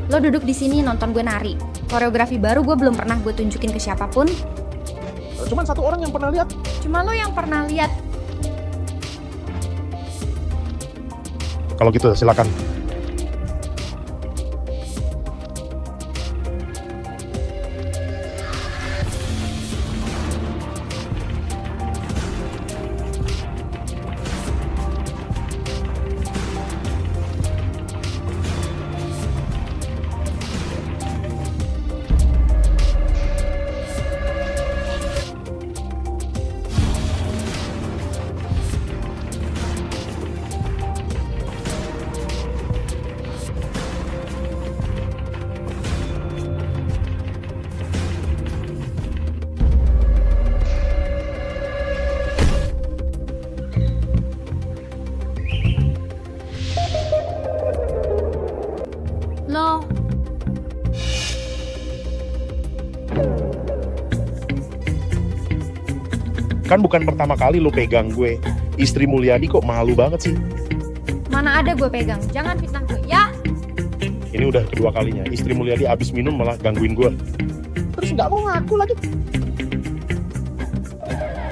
Lo duduk di sini nonton gue nari. Koreografi baru gue belum pernah gue tunjukin ke siapapun. Cuman satu orang yang pernah lihat. Cuma lo yang pernah lihat. Kalau gitu silakan. Lo Kan bukan pertama kali lo pegang gue. Istri Mulyadi kok malu banget sih. mana ada gue pegang. Jangan fitnah gue ya. Ini udah kedua kalinya. Istri Mulyadi abis minum malah gangguin gue. Terus nggak mau ngaku lagi.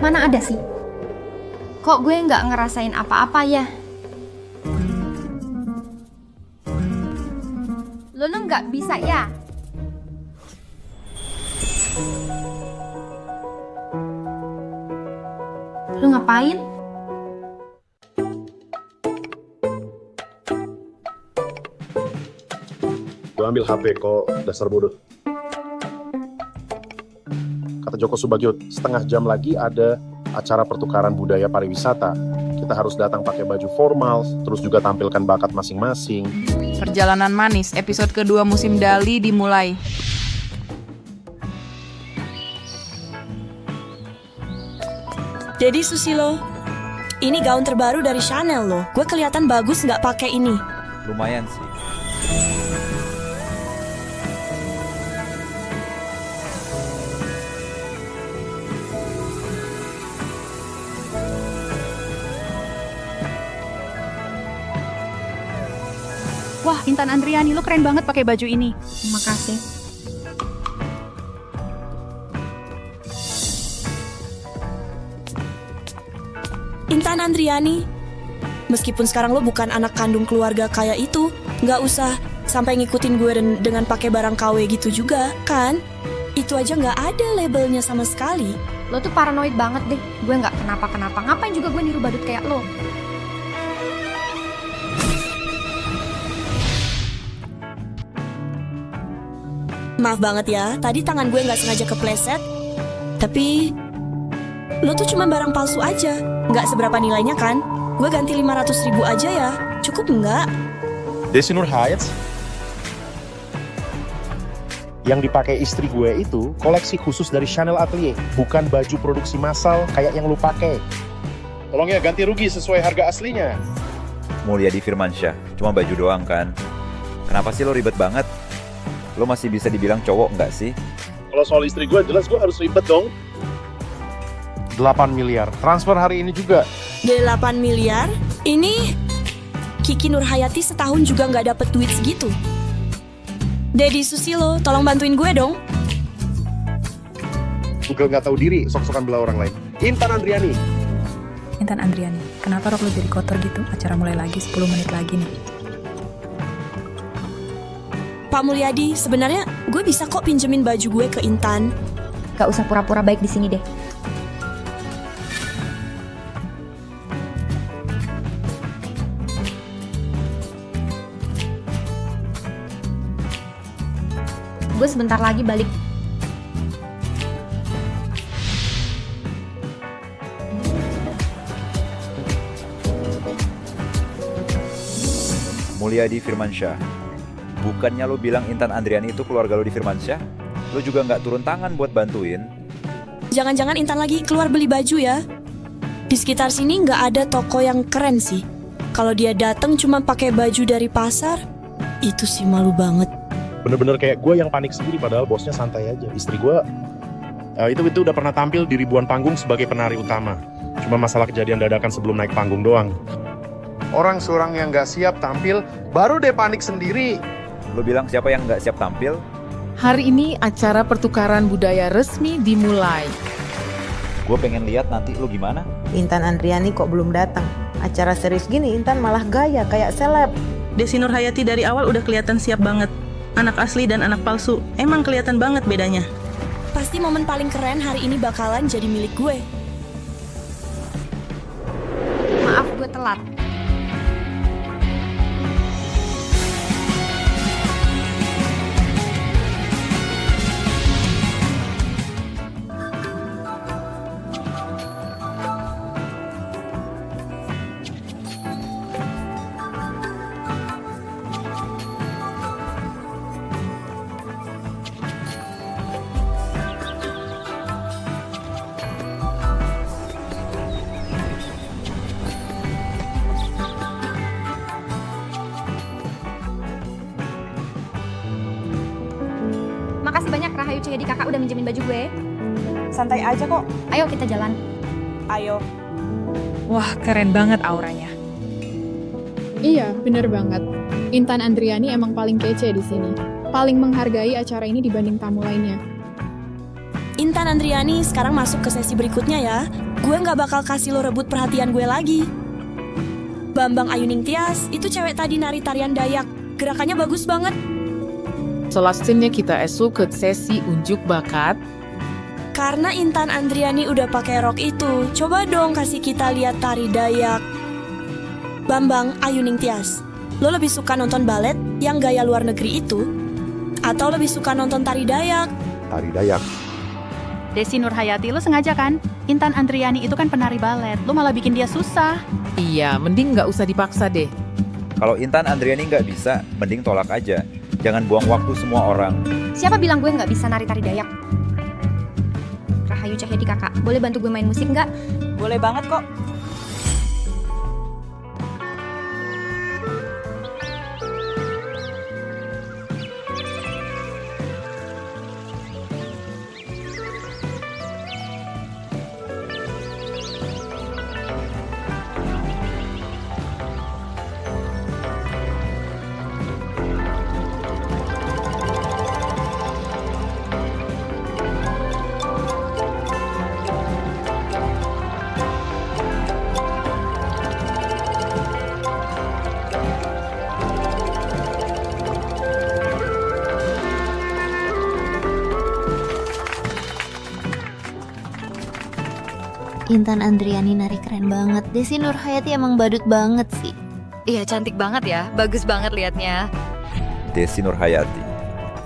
Mana ada sih? Kok gue nggak ngerasain apa-apa ya? Lo nggak bisa ya? Lo ngapain? Gue ambil HP kok, dasar bodoh. Kata Joko Subagio, setengah jam lagi ada acara pertukaran budaya pariwisata. Kita harus datang pakai baju formal, terus juga tampilkan bakat masing-masing. Perjalanan manis, episode kedua musim Dali dimulai. Jadi Susilo, ini gaun terbaru dari Chanel loh. Gue kelihatan bagus nggak pakai ini. Lumayan sih. Wah, Intan Andriani, lo keren banget pakai baju ini. Makasih. Intan Andriani, meskipun sekarang lo bukan anak kandung keluarga kaya itu, nggak usah sampai ngikutin gue dengan pakai barang KW gitu juga, kan? Itu aja nggak ada labelnya sama sekali. Lo tuh paranoid banget deh. Gue nggak kenapa-kenapa. Ngapain juga gue niru badut kayak lo? Maaf banget ya, tadi tangan gue nggak sengaja kepleset. Tapi lo tuh cuma barang palsu aja, nggak seberapa nilainya kan? Gue ganti 500.000 aja ya, cukup nggak? Desi Nur Hayati yang dipakai istri gue itu koleksi khusus dari Chanel Atelier, bukan baju produksi massal kayak yang lu pakai. Tolong ya ganti rugi sesuai harga aslinya. Mulyadi Firmansyah, cuma baju doang kan? Kenapa sih lo ribet banget? Lo masih bisa dibilang cowok nggak sih? Kalau soal istri gue, jelas gue harus ribet dong. 8 miliar, transfer hari ini juga. 8 miliar? Ini Kiki Nur Hayati setahun juga nggak dapet duit segitu. Dedi Susilo, tolong bantuin gue dong. Google nggak tahu diri, sok-sokan belah orang lain. Intan Andriani. Intan Andriani, kenapa rok lo jadi kotor gitu? Acara mulai lagi 10 menit lagi nih. Pak Mulyadi, sebenarnya gue bisa kok pinjemin baju gue ke Intan. Gak usah pura-pura baik di sini deh. Gue sebentar lagi balik. Mulyadi Firmansyah, bukannya lo bilang Intan Andriani itu keluarga lo di Firmansyah? Lo juga nggak turun tangan buat bantuin? Jangan-jangan Intan lagi keluar beli baju ya? Di sekitar sini nggak ada toko yang keren sih. Kalau dia datang cuma pakai baju dari pasar, itu sih malu banget. Bener-bener kayak gue yang panik sendiri, padahal bosnya santai aja. Istri gue itu udah pernah tampil di ribuan panggung sebagai penari utama. Cuma masalah kejadian dadakan sebelum naik panggung doang. Orang seorang yang nggak siap tampil, baru deh panik sendiri. Lo bilang siapa yang nggak siap tampil? Hari ini acara pertukaran budaya resmi dimulai. Gue pengen lihat nanti lo gimana. Intan Andriani kok belum datang? Acara serius gini Intan malah gaya kayak seleb. Desi Nur Hayati dari awal udah kelihatan siap banget. Anak asli dan anak palsu, emang kelihatan banget bedanya. Pasti momen paling keren hari ini bakalan jadi milik gue. Maaf gue telat. Makasih banyak Rahayu Cahedi kakak udah minjemin baju gue. Santai aja kok. Ayo kita jalan. Ayo. Wah, keren banget auranya. Iya, bener banget. Intan Andriani emang paling kece di sini. Paling menghargai acara ini dibanding tamu lainnya. Intan Andriani sekarang masuk ke sesi berikutnya ya. Gue nggak bakal kasih lo rebut perhatian gue lagi. Bambang Ayuningtyas, itu cewek tadi nari tarian Dayak. Gerakannya bagus banget. Selanjutnya kita esuk ke sesi unjuk bakat. Karena Intan Andriani udah pakai rok itu, coba dong kasih kita lihat tari Dayak. Bambang Ayuningtyas, lo lebih suka nonton balet yang gaya luar negeri itu? Atau lebih suka nonton tari Dayak? Tari Dayak. Desi Nur Hayati, lo sengaja kan? Intan Andriani itu kan penari balet, lo malah bikin dia susah. Iya, mending nggak usah dipaksa deh. Kalau Intan Andriani nggak bisa, mending tolak aja. Jangan buang waktu semua orang. Siapa bilang gue nggak bisa nari-tari Dayak? Rahayu Cahedi kakak, boleh bantu gue main musik nggak? Boleh banget kok. Intan Andriani nari keren banget. Desi Nur Hayati emang badut banget sih. Iya, cantik banget ya. Bagus banget liatnya. Desi Nur Hayati,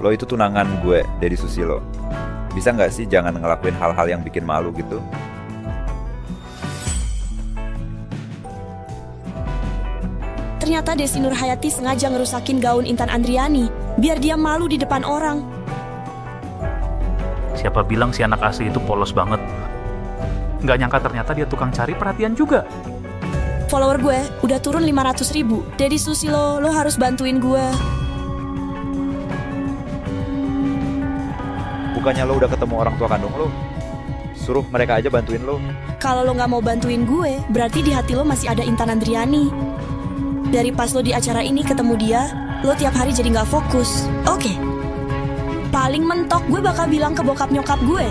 Lo itu tunangan gue, Deddy Susilo. Bisa nggak sih jangan ngelakuin hal-hal yang bikin malu gitu? Ternyata Desi Nurhayati sengaja ngerusakin gaun Intan Andriani, biar dia malu di depan orang. Siapa bilang si anak asli itu polos banget? Nggak nyangka ternyata dia tukang cari perhatian juga. Follower gue udah turun 500.000. Deddy Susilo, lo harus bantuin gue. Bukannya lo udah ketemu orang tua kandung lo? Suruh mereka aja bantuin lo. Kalau lo nggak mau bantuin gue, berarti di hati lo masih ada Intan Andriani. Dari pas lo di acara ini ketemu dia, lo tiap hari jadi nggak fokus. Oke. Paling mentok gue bakal bilang ke bokap nyokap gue.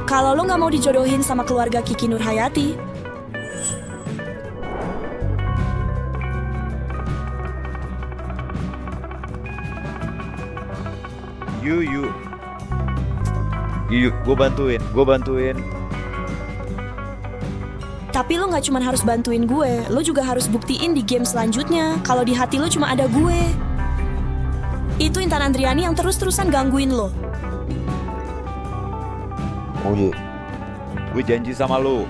Kalau lo nggak mau dijodohin sama keluarga Kiki Nurhayati, Yuk, gue bantuin. tapi lo nggak cuma harus bantuin gue, lo juga harus buktiin di game selanjutnya kalau di hati lo cuma ada gue. Itu Intan Andriani yang terus-terusan gangguin lo. Oh iya, gue janji sama lo.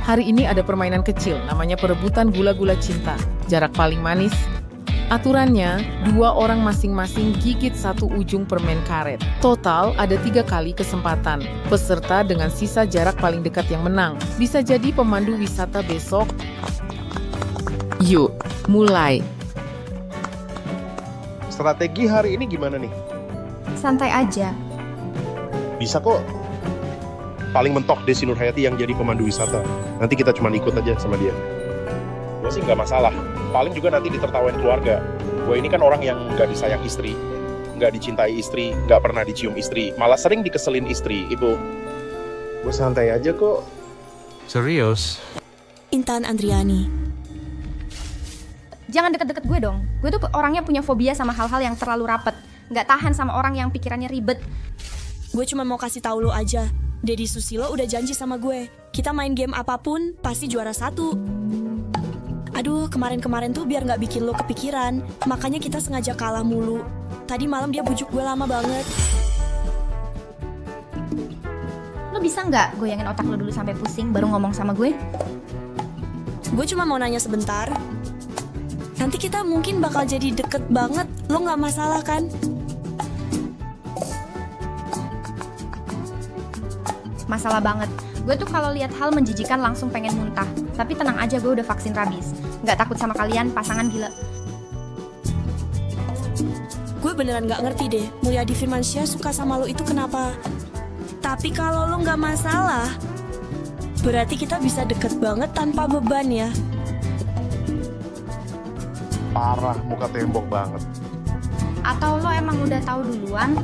Hari ini ada permainan kecil, namanya perebutan gula-gula cinta. Jarak paling manis. Aturannya, 2 orang masing-masing gigit 1 ujung permen karet. Total ada 3 kali kesempatan. Peserta dengan sisa jarak paling dekat yang menang. Bisa jadi pemandu wisata besok. Yuk, mulai. Strategi hari ini gimana nih? Santai aja. Bisa kok. Paling mentok Desi Nurhayati yang jadi pemandu wisata. Nanti kita cuma ikut aja sama dia. Gue sih nggak masalah. Paling juga nanti ditertawain keluarga. Gue ini kan orang yang nggak disayang istri, nggak dicintai istri, nggak pernah dicium istri, malah sering dikeselin istri. Ibu, gue santai aja kok. Serius? Intan Andriani. Jangan deket-deket gue dong. Gue tuh orangnya punya fobia sama hal-hal yang terlalu rapet. Nggak tahan sama orang yang pikirannya ribet. Gue cuma mau kasih tahu lo aja. Deddy Susilo udah janji sama gue. Kita main game apapun, pasti juara 1. Aduh, kemarin-kemarin tuh biar nggak bikin lo kepikiran. Makanya kita sengaja kalah mulu. Tadi malam dia bujuk gue lama banget. Lo bisa nggak goyangin otak lo dulu sampai pusing baru ngomong sama gue? Gue cuma mau nanya sebentar. Nanti kita mungkin bakal jadi deket banget. Lo nggak masalah kan? Masalah banget. Gue tuh kalau lihat hal menjijikan langsung pengen muntah. Tapi tenang aja, gue udah vaksin rabies. Nggak takut sama kalian, pasangan gila. Gue beneran nggak ngerti deh, Mulyadi Firmansyah suka sama lo itu kenapa? Tapi kalau lo nggak masalah, berarti kita bisa deket banget tanpa beban ya. Parah, muka tembok banget. Atau lo emang udah tahu duluan?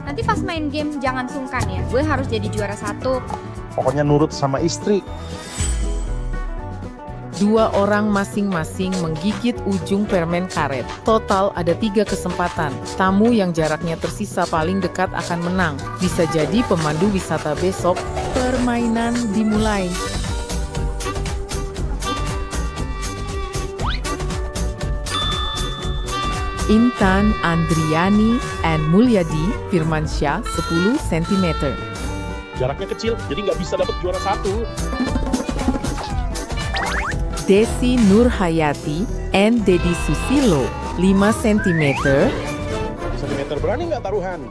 Nanti pas main game jangan sungkan ya. Gue harus jadi juara 1. Pokoknya nurut sama istri. 2 orang masing-masing menggigit ujung permen karet. Total ada 3 kesempatan. Tamu yang jaraknya tersisa paling dekat akan menang. Bisa jadi pemandu wisata besok. Permainan dimulai. Intan Andriani and Mulyadi Firmansyah 10 cm. Jaraknya kecil, jadi nggak bisa dapat juara 1. Desi Nurhayati and Deddy Susilo 5 cm. Sentimeter berani nggak taruhan?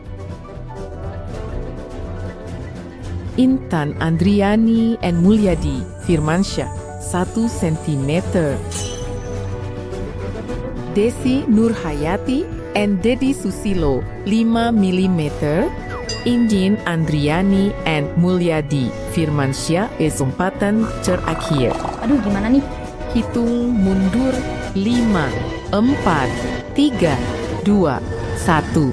Intan Andriani and Mulyadi Firmansyah 1 cm. Desi Nurhayati and Deddy Susilo 5 mm. Intan Andriani and Mulyadi Firmansyah kesempatan terakhir. Aduh, gimana nih? Hitung mundur 5, 4, 3, 2, 1.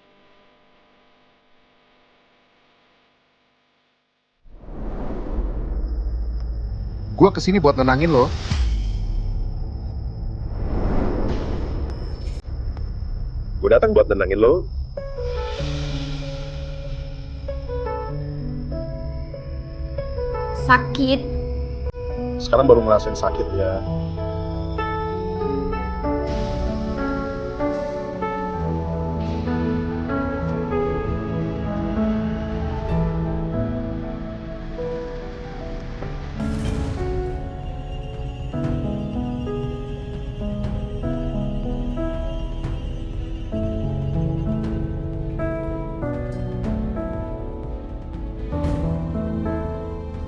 Gue kesini buat nenangin lo. Gue datang buat nenangin lo. Sakit. Sekarang baru ngerasain sakit ya.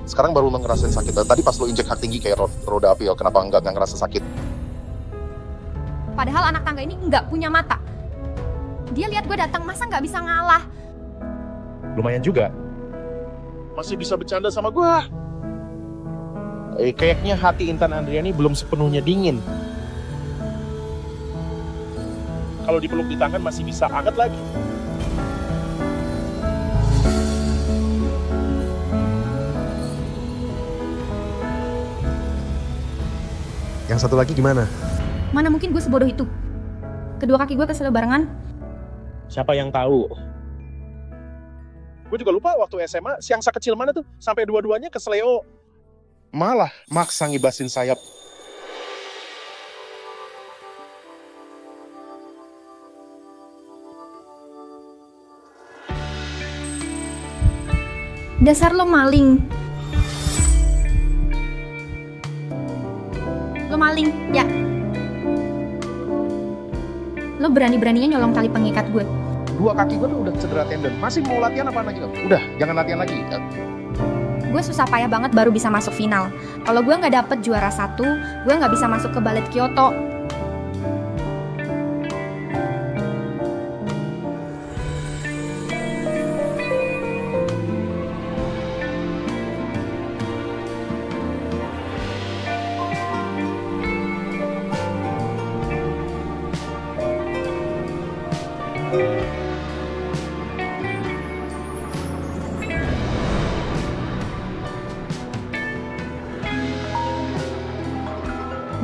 Sekarang baru lo ngerasain sakit. Tadi pas lo injek hak tinggi kayak roda api, kenapa nggak ngerasa sakit? Padahal anak tangga ini nggak punya mata. Dia lihat gue datang, masa nggak bisa ngalah? Lumayan juga. Masih bisa bercanda sama gue. Kayaknya hati Intan Andriani belum sepenuhnya dingin. Kalau dipeluk di tangan masih bisa anget lagi. Yang satu lagi gimana? Mana mungkin gue sebodoh itu? Kedua kaki gue kesel barengan. Siapa yang tahu? Gue juga lupa waktu SMA, siang sekecil mana tuh? Sampai dua-duanya kesleo. Malah maksa ngibasin sayap. Dasar lo maling. Lo maling, ya. Lo berani-beraninya nyolong tali pengikat gue. Dua kaki gue tuh udah cedera tendon. Masih mau latihan apa lagi? Udah, jangan latihan lagi. Gue susah payah banget baru bisa masuk final. Kalau gue nggak dapet juara 1, gue nggak bisa masuk ke Ballet Kyoto.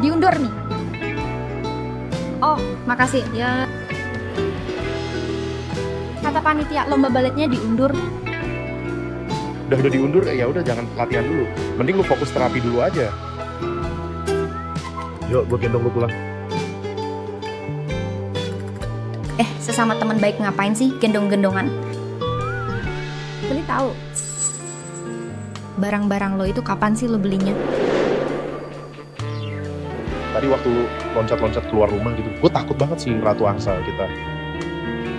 Diundur nih. Oh, makasih ya. Kata panitia lomba baletnya diundur. Udah diundur, ya udah jangan latihan dulu. Mending lu fokus terapi dulu aja. Yuk, gue gendong lu pulang. Sesama teman baik ngapain sih gendong-gendongan? Kali tahu. Barang-barang lo itu kapan sih lo belinya? Tadi waktu lu loncat-loncat keluar rumah gitu, gue takut banget sih Ratu Angsa kita.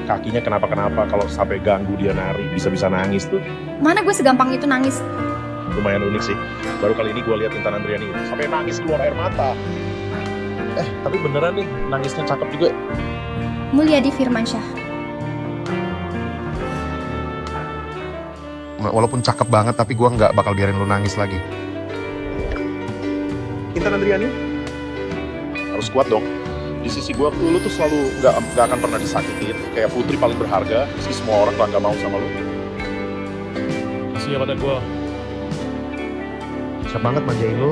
Kakinya kenapa-kenapa, kalau sampai ganggu dia nari, bisa-bisa nangis tuh. Mana gue segampang itu nangis? Lumayan unik sih. Baru kali ini gue lihat Intan Andriani sampai nangis keluar air mata. Tapi beneran nih, nangisnya cakep juga. Mulyadi Firmansyah. Walaupun cakep banget, tapi gue nggak bakal biarin lu nangis lagi. Intan Andriani, harus kuat dong. Di sisi gue, lu tuh selalu nggak akan pernah disakitin. Kayak putri paling berharga, meski semua orang nggak mau sama lu. Kasih ya pada gue. Bisa banget manjain lu.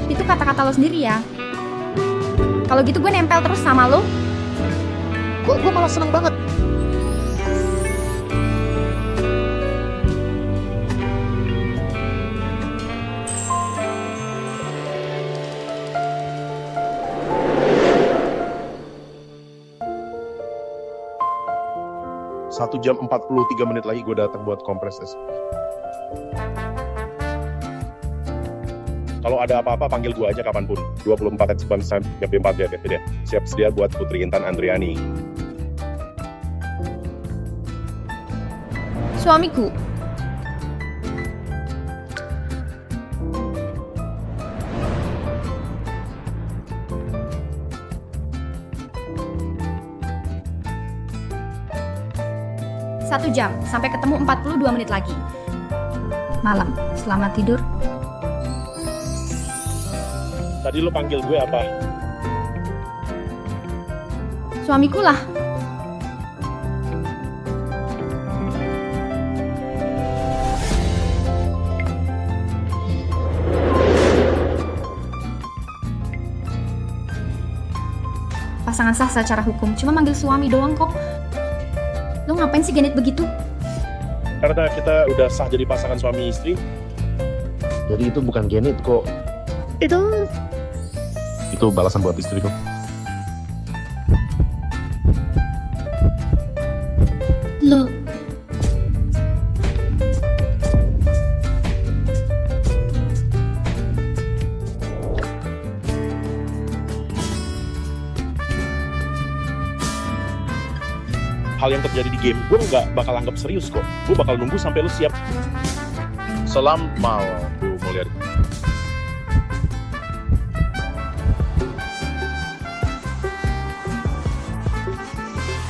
Itu kata-kata lo sendiri ya. Kalau gitu gue nempel terus sama lo. Gue malah seneng banget. Satu jam 43 menit lagi gue datang buat kompres es. Kalau ada apa-apa panggil gue aja kapanpun. 24 jam 4 ya. Siap sedia buat Putri Intan Andriani. Suamiku. Satu jam, sampai ketemu 42 menit lagi. malam. Selamat tidur. Tadi lo panggil gue apa? Suamiku lah. Pasangan sah secara hukum, cuma manggil suami doang kok. Lo ngapain sih genit begitu? Karena kita udah sah jadi pasangan suami istri. Jadi itu bukan genit kok. Itu balasan buat istriku. Lo Hal yang terjadi di game, gue nggak bakal anggap serius kok. Gue bakal nunggu sampai lu siap. Salam mal, Bu Mulyadi.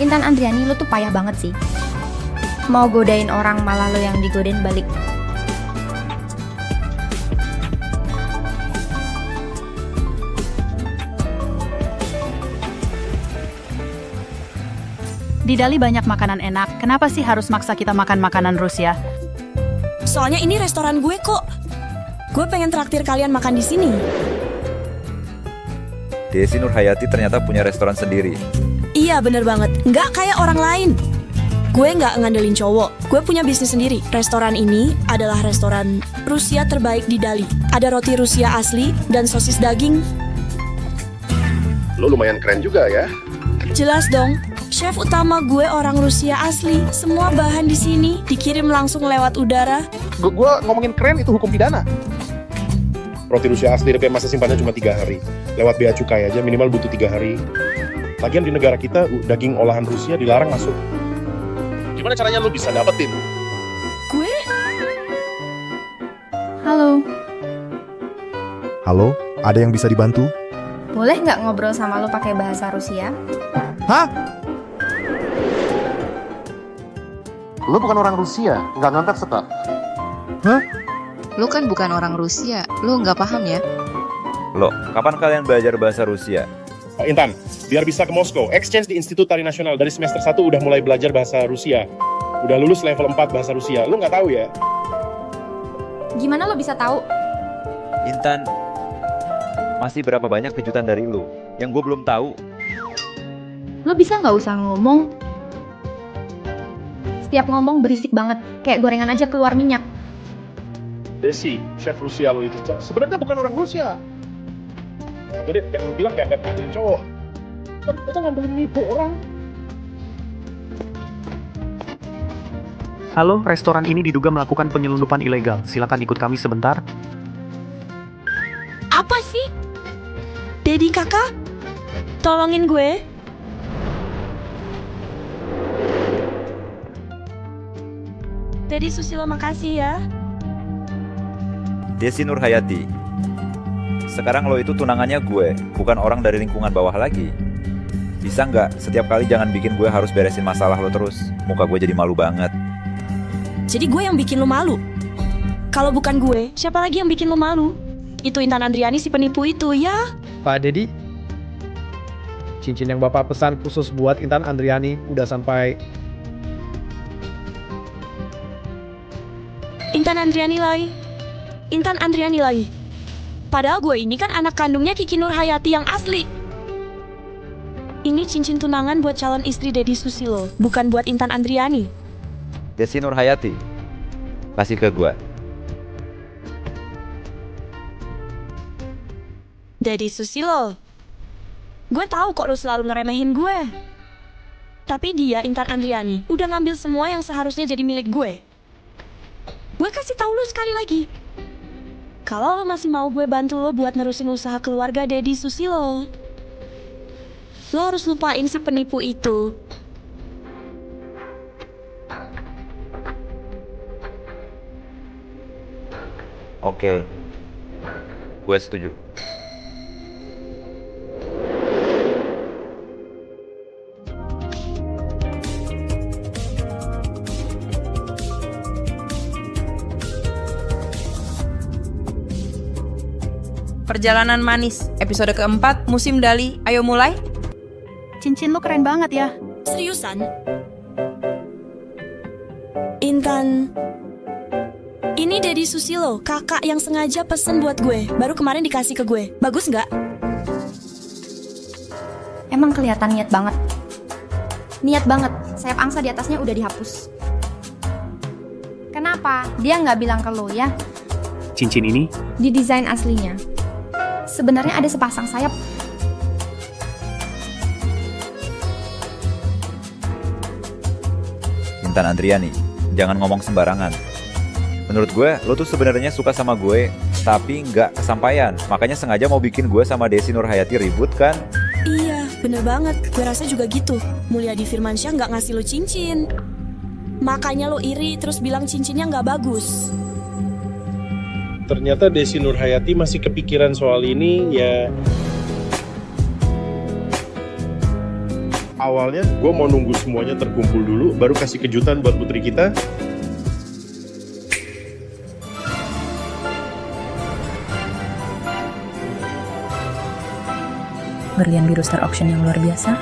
Intan Andriani, lo tuh payah banget sih. Mau godain orang malah lo yang digodain balik. Di Dali banyak makanan enak, kenapa sih harus maksa kita makan makanan Rusia? Soalnya ini restoran gue kok. Gue pengen traktir kalian makan di sini. Desi Nurhayati ternyata punya restoran sendiri. Iya bener banget, nggak kayak orang lain. Gue nggak ngandelin cowok, gue punya bisnis sendiri. Restoran ini adalah restoran Rusia terbaik di Dali. Ada roti Rusia asli dan sosis daging. Lo lumayan keren juga ya. Jelas dong, chef utama gue orang Rusia asli. Semua bahan di sini dikirim langsung lewat udara. Gue ngomongin keren itu hukum pidana. Roti Rusia asli DP masa simpannya cuma 3 hari. Lewat bea cukai aja minimal butuh 3 hari. Lagian di negara kita daging olahan Rusia dilarang masuk. Gimana caranya lo bisa dapetin? Gue? Halo, Halo, ada yang bisa dibantu? boleh nggak ngobrol sama lo pakai bahasa Rusia? Hah? Lo bukan orang Rusia, nggak ngantar sekak. Hah? Lo kan bukan orang Rusia, lo nggak paham ya? Loh, kapan kalian belajar bahasa Rusia? Intan, biar bisa ke Moskow, exchange di Institut Tari Nasional dari semester 1 udah mulai belajar bahasa Rusia. Udah lulus level 4 bahasa Rusia. Lo nggak tahu ya? Gimana lo bisa tahu? Intan, masih berapa banyak kejutan dari lu yang gue belum tahu? Lo bisa nggak usah ngomong? Setiap ngomong berisik banget, kayak gorengan aja keluar minyak. Desi, chef Rusia lo itu sebenarnya bukan orang Rusia. Jadi kayak bilang kayak ngandelin cowok. Kita ngandelin nipu orang. Halo, restoran ini diduga melakukan penyelundupan ilegal. Silakan ikut kami sebentar. Apa sih? Dedi kakak, tolongin gue. Dedi Susilo makasih ya. Desi Nurhayati, sekarang lo itu tunangannya gue, bukan orang dari lingkungan bawah lagi. Bisa nggak setiap kali jangan bikin gue harus beresin masalah lo terus? Muka gue jadi malu banget. Jadi gue yang bikin lo malu? Kalau bukan gue, siapa lagi yang bikin lo malu? Itu Intan Andriani si penipu itu ya. Pak Dedi, cincin yang Bapak pesan khusus buat Intan Andriani udah sampai. Intan Andriani lagi. Intan Andriani lagi. Padahal gue ini kan anak kandungnya Kiki Nurhayati yang asli. Ini cincin tunangan buat calon istri Dedi Susilo, bukan buat Intan Andriani. Desi Nurhayati, kasih ke gue. Dedi Susilo, gue tahu kok lo selalu ngeremehin gue. Tapi dia, Intan Andriani, udah ngambil semua yang seharusnya jadi milik gue. Gue kasih tahu lo sekali lagi. Kalau lo masih mau gue bantu lo buat nerusin usaha keluarga Dedi Susilo, lo harus lupain si penipu itu. Oke, gue setuju. Perjalanan Manis, episode keempat, musim Dali. Ayo mulai. Cincin lu keren banget ya. Seriusan? Intan, ini Dedi Susilo, kakak yang sengaja pesen buat gue. Baru kemarin dikasih ke gue. Bagus nggak? Emang kelihatan niat banget. Niat banget, sayap angsa di atasnya udah dihapus. Kenapa? Dia nggak bilang ke lo ya? Cincin ini? Di desain aslinya sebenarnya ada sepasang sayap. Intan Andriani, jangan ngomong sembarangan. Menurut gue, lo tuh sebenarnya suka sama gue, tapi nggak kesampaian. Makanya sengaja mau bikin gue sama Desi Nurhayati ribut kan? Iya, bener banget. Gue rasa juga gitu. Mulyadi Firmansyah nggak ngasih lo cincin. Makanya lo iri terus bilang cincinnya nggak bagus. Ternyata Desi Nurhayati masih kepikiran soal ini ya. Awalnya gue mau nunggu semuanya terkumpul dulu, baru kasih kejutan buat putri kita. Berlian biru Star Auction yang luar biasa.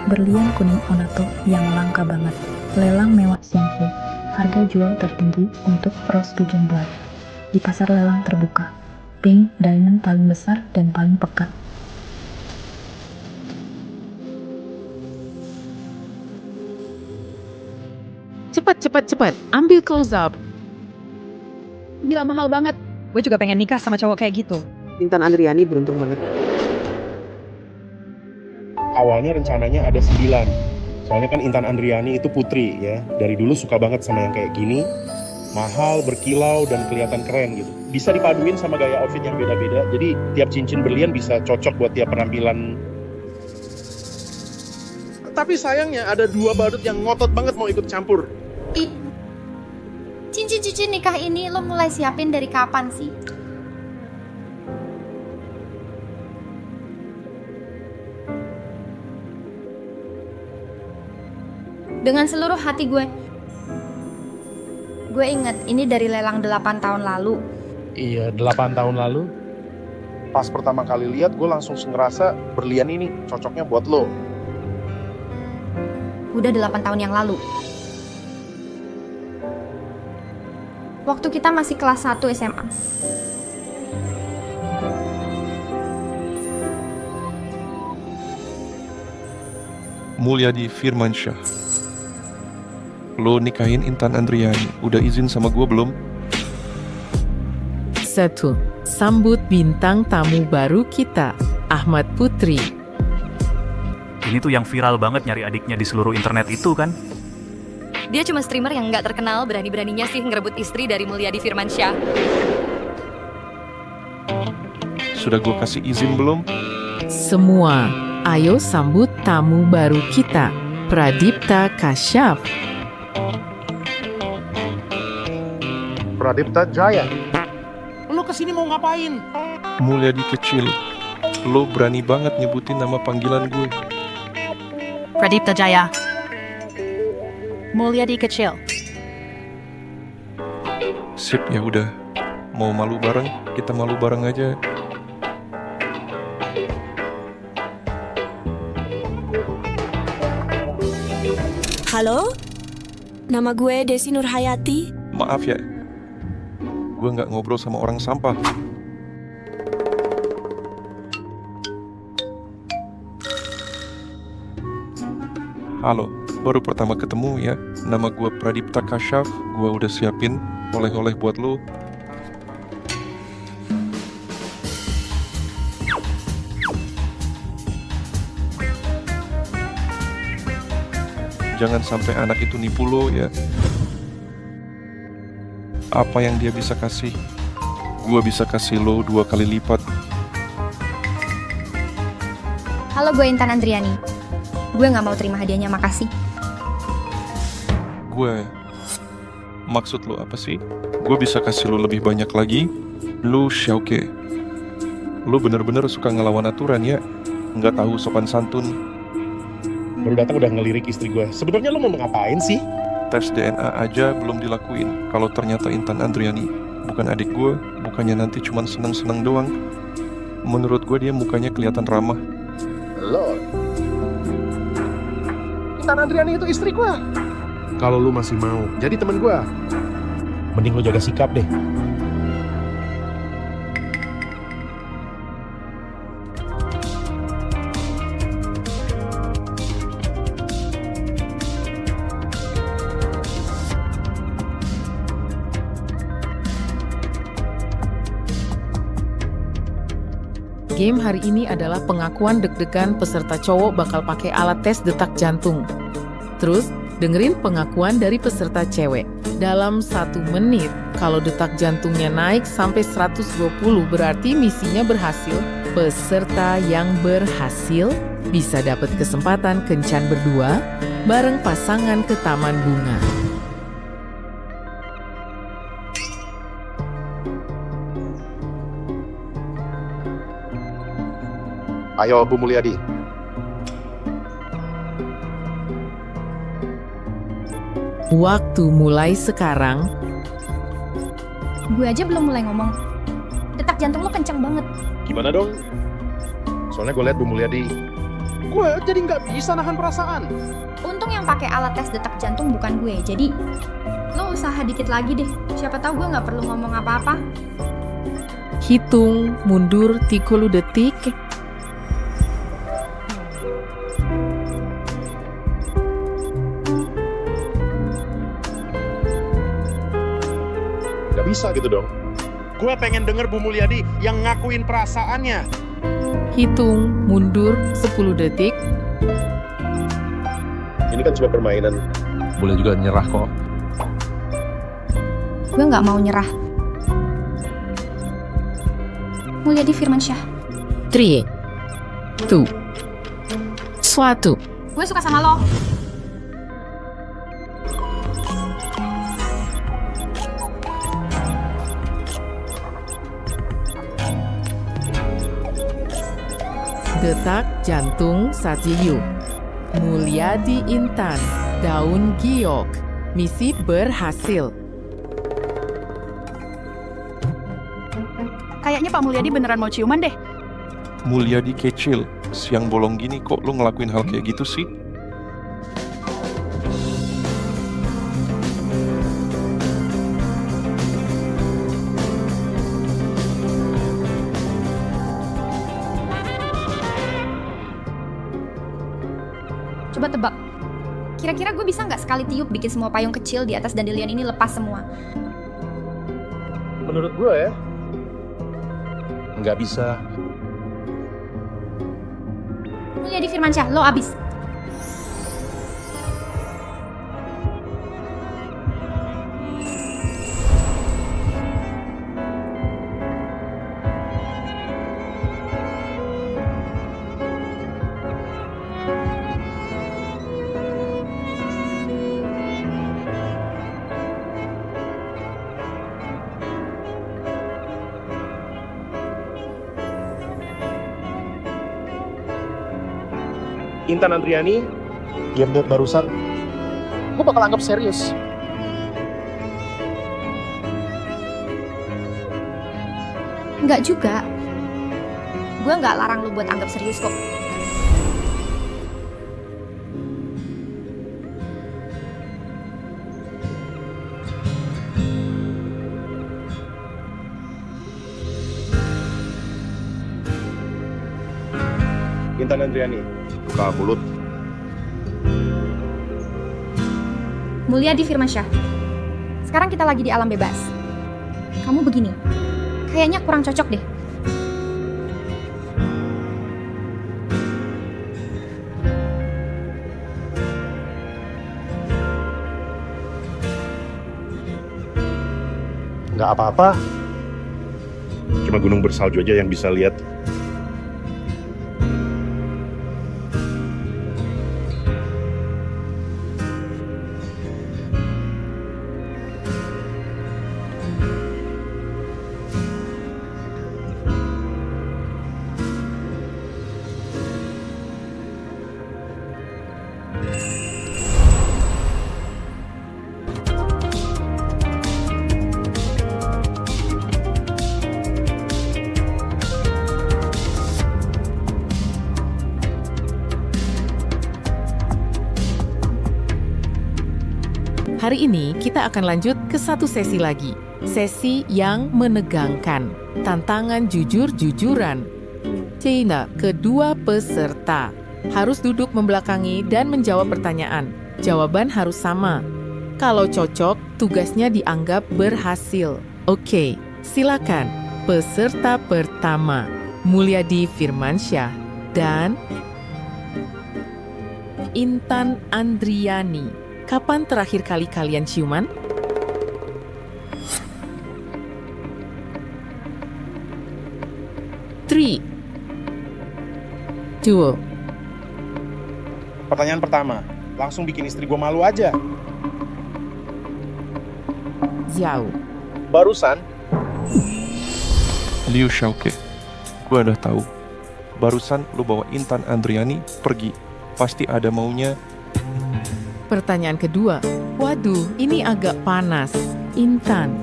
Berlian kuning Onato yang langka banget. Lelang mewah Xiangfu. Harga jual tertinggi untuk Rose Ujung Blood. Di pasar lelang terbuka. Pink diamond paling besar dan paling pekat. Cepat, ambil close up. Gila mahal banget. Gue juga pengen nikah sama cowok kayak gitu. Intan Andriani beruntung banget. Awalnya rencananya ada 9. Soalnya kan Intan Andriani itu putri ya. Dari dulu suka banget sama yang kayak gini. Mahal, berkilau, dan kelihatan keren gitu. Bisa dipaduin sama gaya outfit yang beda-beda. Jadi tiap cincin berlian bisa cocok buat tiap penampilan. Tapi sayangnya ada 2 badut yang ngotot banget mau ikut campur. Cincin-cincin nikah ini lo mulai siapin dari kapan sih? Dengan seluruh hati gue inget ini dari lelang 8 tahun lalu. Iya, 8 tahun lalu. Pas pertama kali lihat, gue langsung ngerasa berlian ini cocoknya buat lo. Udah 8 tahun yang lalu. Waktu kita masih kelas 1 SMA. Mulyadi Firmansyah. Lo nikahin Intan Andriani, udah izin sama gue belum? 1. Sambut bintang tamu baru kita, Ahmad Putri. Ini tuh yang viral banget nyari adiknya di seluruh internet itu kan? Dia cuma streamer yang nggak terkenal, berani-beraninya sih ngerebut istri dari Mulyadi Firmansyah. Sudah gue kasih izin belum? Semua, ayo sambut tamu baru kita, Pradipta Kasyaf. Pradipta Jaya. Lo kesini mau ngapain? Mulyadi kecil, lo berani banget nyebutin nama panggilan gue. Pradipta Jaya. Mulyadi kecil. Sip, ya udah. Mau malu bareng, kita malu bareng aja. Halo? Nama gue Desi Nurhayati. Maaf ya, gue nggak ngobrol sama orang sampah. Halo, baru pertama ketemu ya. Nama gue Pradipta Kasyaf. Gue udah siapin oleh-oleh buat lo. Jangan sampai anak itu nipu lo ya. Apa yang dia bisa kasih, gue bisa kasih lo 2 kali lipat. Halo, gue Intan Andriani. Gue gak mau terima hadiahnya, makasih. Gue, maksud lo apa sih? Gue bisa kasih lo lebih banyak lagi. Lo Xiaoke. Lo bener-bener suka ngelawan aturan ya. Nggak tahu sopan santun. Baru datang udah ngelirik istri gue. Sebenarnya lo mau ngapain sih? Tes DNA aja belum dilakuin. Kalau ternyata Intan Andriani bukan adik gue, bukannya nanti cuma seneng-seneng doang. Menurut gue dia mukanya kelihatan ramah. Lo, Intan Andriani itu istri gue. Kalau lu masih mau jadi temen gue, mending lu jaga sikap deh. Game hari ini adalah pengakuan deg-degan peserta cowok bakal pakai alat tes detak jantung. Terus, dengerin pengakuan dari peserta cewek. Dalam 1 menit, kalau detak jantungnya naik sampai 120 berarti misinya berhasil. Peserta yang berhasil bisa dapat kesempatan kencan berdua bareng pasangan ke taman bunga. Ayo Bu Mulyadi. Waktu mulai sekarang. Gue aja belum mulai ngomong. Detak jantung lo kenceng banget. Gimana dong? Soalnya gue liat Bu Mulyadi, gue jadi nggak bisa nahan perasaan. Untung yang pakai alat tes detak jantung bukan gue. Jadi lo usaha dikit lagi deh. Siapa tahu gue nggak perlu ngomong apa-apa. Hitung mundur 30 detik. Gak bisa gitu dong. Gue pengen denger Bu Mulyadi yang ngakuin perasaannya. Hitung mundur 10 detik. Ini kan cuma permainan. Boleh juga nyerah kok. Gue nggak mau nyerah. Mulyadi Firmansyah. 3, 2, 1. Gue suka sama lo. Detak jantung Sajiyu. Mulyadi Intan, Daun Giok. Misi berhasil. Kayaknya Pak Mulyadi beneran mau ciuman deh. Mulyadi kecil, siang bolong gini kok lu ngelakuin hal kayak gitu sih? Coba tebak. Kira-kira gue bisa nggak sekali tiup bikin semua payung kecil di atas dandelion ini lepas semua? Menurut gue ya, nggak bisa. Mulyadi Firmansyah, lo abis. Intan Andriani, game date barusan, gue bakal anggap serius. Nggak juga. Gue nggak larang lo buat anggap serius kok. Intan Andriani, buka mulut. Mulyadi Firmansyah. Sekarang kita lagi di alam bebas. Kamu begini, kayaknya kurang cocok deh. Nggak apa-apa. Cuma gunung bersalju aja yang bisa lihat. Hari ini kita akan lanjut ke satu sesi lagi. Sesi yang menegangkan. Tantangan jujur-jujuran. Cina, kedua peserta harus duduk membelakangi dan menjawab pertanyaan. Jawaban harus sama. Kalau cocok, tugasnya dianggap berhasil. Oke, silakan. Peserta pertama, Mulyadi Firmansyah dan Intan Andriani. Kapan terakhir kali kalian ciuman? Three, two. Pertanyaan pertama, langsung bikin istri gue malu aja. Xiao. Barusan, Liu Xiaoke, gue udah tahu. Barusan lu bawa Intan Andriani pergi. Pasti ada maunya. Pertanyaan kedua, waduh, ini agak panas. Intan,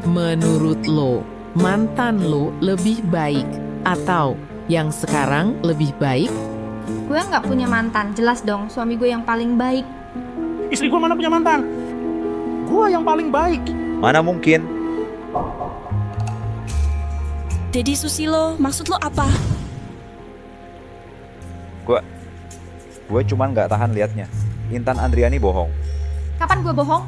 menurut lo, mantan lo lebih baik atau yang sekarang lebih baik? Gue nggak punya mantan, jelas dong suami gue yang paling baik. istri gue mana punya mantan? Gue yang paling baik. Mana mungkin? Deddy Susilo, maksud lo apa? Gue cuman nggak tahan liatnya. Intan Andriani bohong. Kapan gue bohong?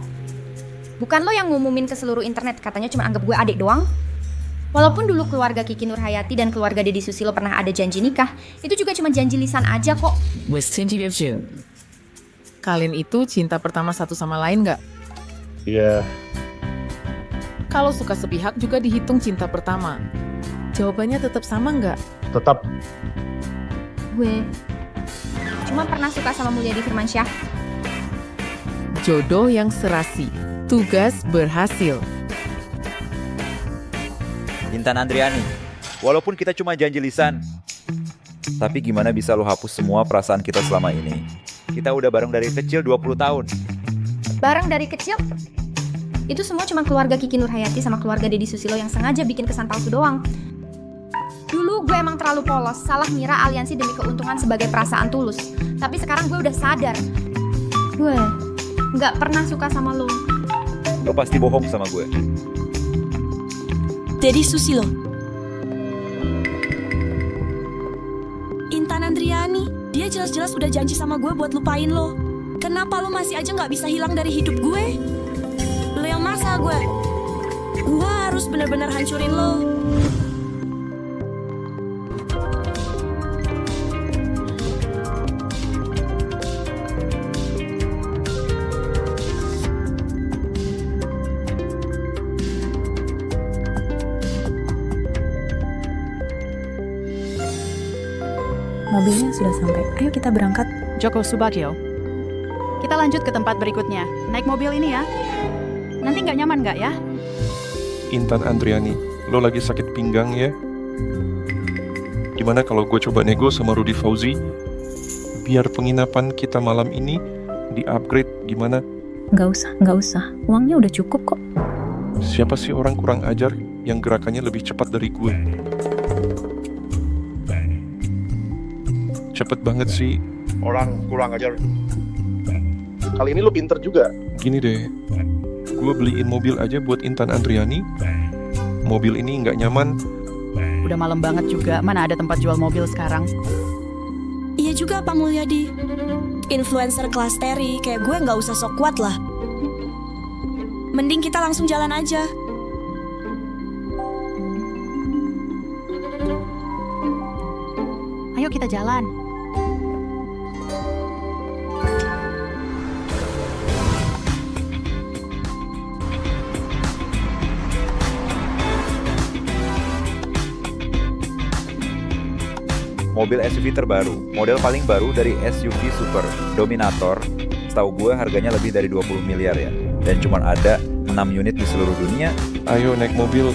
Bukan lo yang ngumumin ke seluruh internet, katanya cuma anggap gue adik doang. Walaupun dulu keluarga Kiki Nurhayati dan keluarga Deddy Susilo pernah ada janji nikah, itu juga cuma janji lisan aja kok. Kalian itu cinta pertama satu sama lain nggak? Iya. Kalau suka sepihak juga dihitung cinta pertama. Jawabannya tetap sama nggak? Tetap. Gue cuma pernah suka sama Mulyadi Firmansyah. Jodoh yang serasi, tugas berhasil. Intan Andriani, walaupun kita cuma janji lisan, tapi gimana bisa lo hapus semua perasaan kita selama ini? Kita udah bareng dari kecil 20 tahun. Bareng dari kecil? Itu semua cuma keluarga Kiki Nurhayati sama keluarga Deddy Susilo yang sengaja bikin kesan palsu doang. Dulu gue emang terlalu polos, salah ngira aliansi demi keuntungan sebagai perasaan tulus. Tapi sekarang gue udah sadar. Gue nggak pernah suka sama lo. Lo pasti bohong sama gue. Deddy Susilo. Intan Andriani, dia jelas-jelas udah janji sama gue buat lupain lo. Kenapa lo masih aja nggak bisa hilang dari hidup gue? Lo yang maksa gue. Gue harus benar-benar hancurin lo. Mobilnya sudah sampai. Ayo kita berangkat. Joko Subagio. Kita lanjut ke tempat berikutnya. Naik mobil ini ya. Nanti nggak nyaman nggak ya? Intan Andriani, lo lagi sakit pinggang ya? Gimana kalau gue coba nego sama Rudy Fauzi? Biar penginapan kita malam ini di-upgrade, gimana? Nggak usah. Uangnya udah cukup kok. Siapa sih orang kurang ajar yang gerakannya lebih cepat dari gue? Cepet banget sih. Orang kurang ajar. Kali ini lo pinter juga. Gini deh, gue beliin mobil aja buat Intan Andriani. Mobil ini nggak nyaman. Udah malam banget juga, mana ada tempat jual mobil sekarang? Iya juga Pak Mulyadi. Influencer kelas Terry, kayak gue nggak usah sok kuat lah. Mending kita langsung jalan aja. Ayo kita jalan. Mobil SUV terbaru, model paling baru dari SUV Super, Dominator. Setahu gue harganya lebih dari 20 miliar ya. Dan cuma ada 6 unit di seluruh dunia. Ayo naik mobil.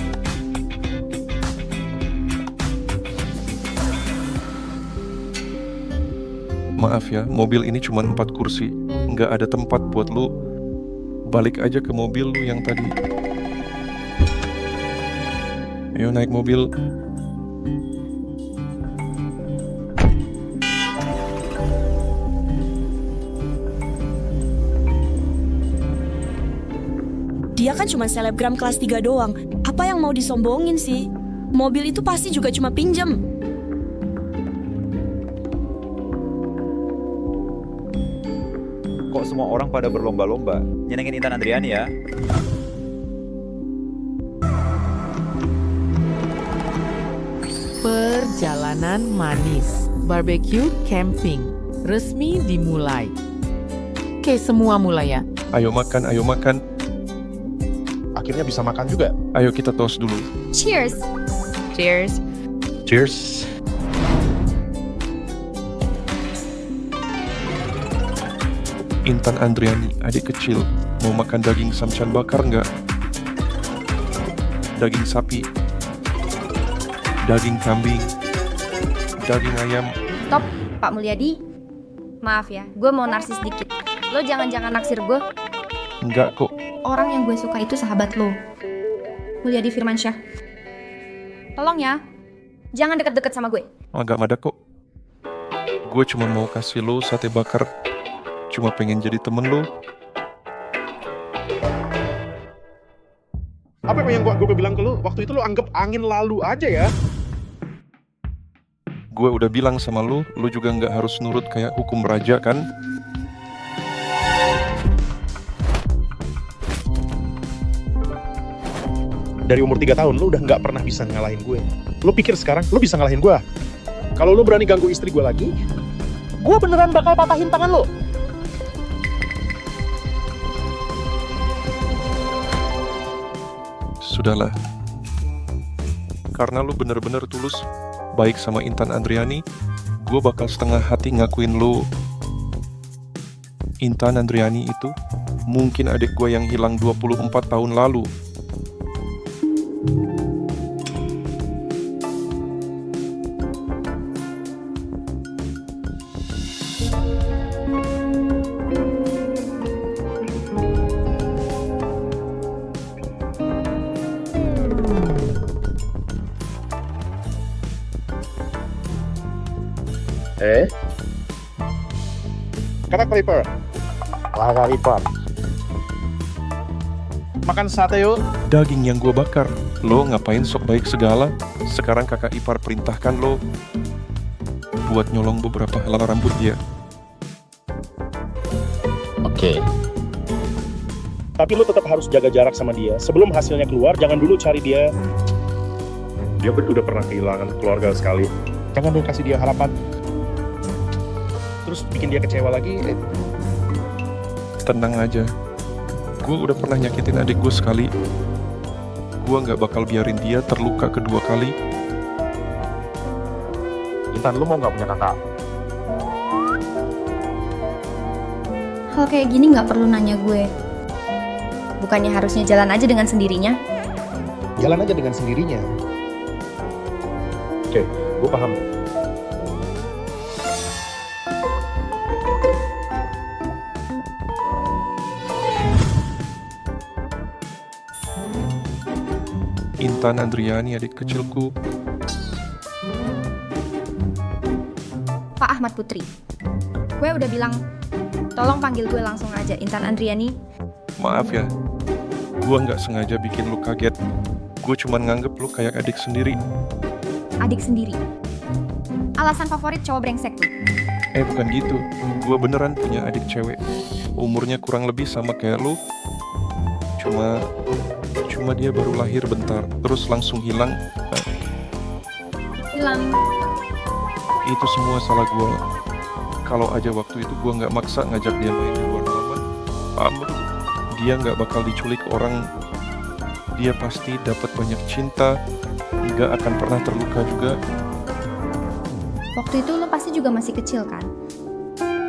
Maaf ya, mobil ini cuma 4 kursi. Nggak ada tempat buat lu. Balik aja ke mobil lu yang tadi. Ayo naik mobil. kan cuma selebgram kelas 3 doang. Apa yang mau disombongin sih? Mobil itu pasti juga cuma pinjem. Kok semua orang pada berlomba-lomba nyenengin Intan Andriani ya? Perjalanan manis, barbecue camping, resmi dimulai. Oke, semua mulai ya. Ayo makan, ayo makan. Akhirnya bisa makan juga. Ayo kita toast dulu. Cheers. Cheers. Cheers. Intan Andriani, adik kecil, mau makan daging samcan bakar nggak? Daging sapi, daging kambing, daging ayam. Stop, Pak Mulyadi. Maaf ya, gue mau narsis dikit. Lo jangan-jangan naksir gue. Enggak kok. Orang yang gue suka itu sahabat lo, Mulyadi Firmansyah. Tolong ya, jangan deket-deket sama gue. Agak ada kok. Gue cuma mau kasih lo sate bakar. Cuma pengen jadi temen lo. Apa yang gue bilang ke lu? Waktu itu lu anggap angin lalu aja ya. Gue udah bilang sama lu juga nggak harus nurut kayak hukum raja kan? Dari umur 3 tahun lu udah nggak pernah bisa ngalahin gue. Lu pikir sekarang lu bisa ngalahin gue? Kalau lu berani ganggu istri gue lagi, gue beneran bakal patahin tangan lu. Sudahlah. Karena lu bener-bener tulus baik sama Intan Andriani, gue bakal setengah hati ngakuin lu. Intan Andriani itu mungkin adik gue yang hilang 24 tahun lalu. Kakak Clipper. Kakak Clipper. Makan sate yuk. Daging yang gue bakar. Lo ngapain sok baik segala? Sekarang kakak ipar perintahkan lo buat nyolong beberapa helai rambut dia. Oke. Tapi lo tetap harus jaga jarak sama dia. Sebelum hasilnya keluar, jangan dulu cari dia. Dia udah pernah kehilangan keluarga sekali. Jangan dulu kasih dia harapan. Terus bikin dia kecewa lagi. Tenang aja. Gue udah pernah nyakitin adik gue sekali. Gue gak bakal biarin dia terluka kedua kali. Intan, lu mau gak punya kakak? Hal kayak gini gak perlu nanya gue. Bukannya harusnya jalan aja dengan sendirinya? Jalan aja dengan sendirinya. Oke, gue paham. Intan Andriani, adik kecilku. Pak Ahmad Putri, gue udah bilang, tolong panggil gue langsung aja, Intan Andriani. Maaf ya, gue gak sengaja bikin lu kaget. Gue cuman nganggep lu kayak adik sendiri. Adik sendiri? Alasan favorit cowok brengsek tuh? Bukan gitu. Gue beneran punya adik cewek. Umurnya kurang lebih sama kayak lu. Cuma dia baru lahir bentar, terus langsung hilang. Hilang? Itu semua salah gue. Kalau aja waktu itu gue nggak maksa ngajak dia main di luar halaman, dia nggak bakal diculik orang. Dia pasti dapat banyak cinta, nggak akan pernah terluka juga. Waktu itu lo pasti juga masih kecil kan?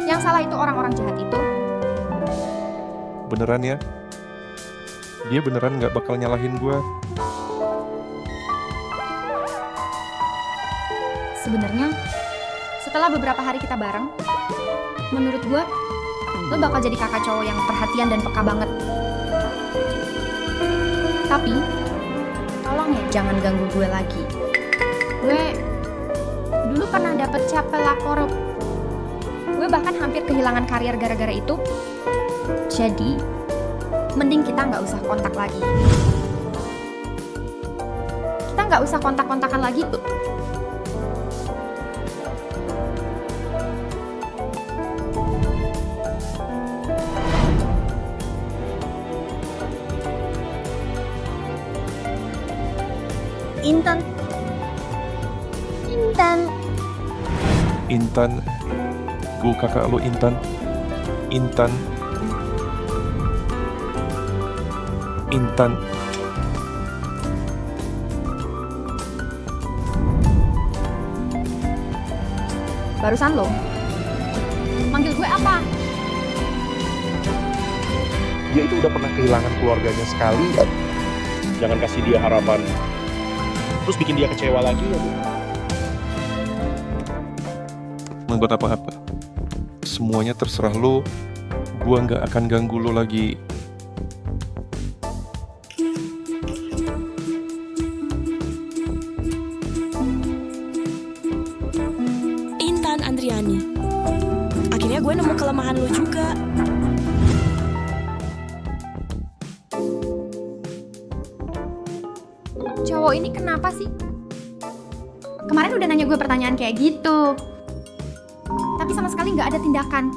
Yang salah itu orang-orang jahat itu. Beneran ya? Dia beneran gak bakal nyalahin gue. Sebenarnya, setelah beberapa hari kita bareng, menurut gue, lo bakal jadi kakak cowok yang perhatian dan peka banget. Tapi, tolong ya jangan ganggu gue lagi. Gue dulu pernah dapet capella korup. Gue bahkan hampir kehilangan karier gara-gara itu. Jadi, mending kita nggak usah kontak lagi. Kita nggak usah kontak-kontakan lagi tuh. Intan. Intan, gue kakak lo Intan. Intan. Barusan lo manggil gue apa? Dia itu udah pernah kehilangan keluarganya sekali. Jangan kasih dia harapan terus bikin dia kecewa lagi ya. Buat apa-apa. Semuanya terserah lo. Gua nggak akan ganggu lo lagi. Intan Andriani. Akhirnya gue nemu kelemahan lo juga. Cowok ini kenapa sih? Kemarin udah nanya gue pertanyaan kayak gitu, tapi sama sekali nggak ada tindakan.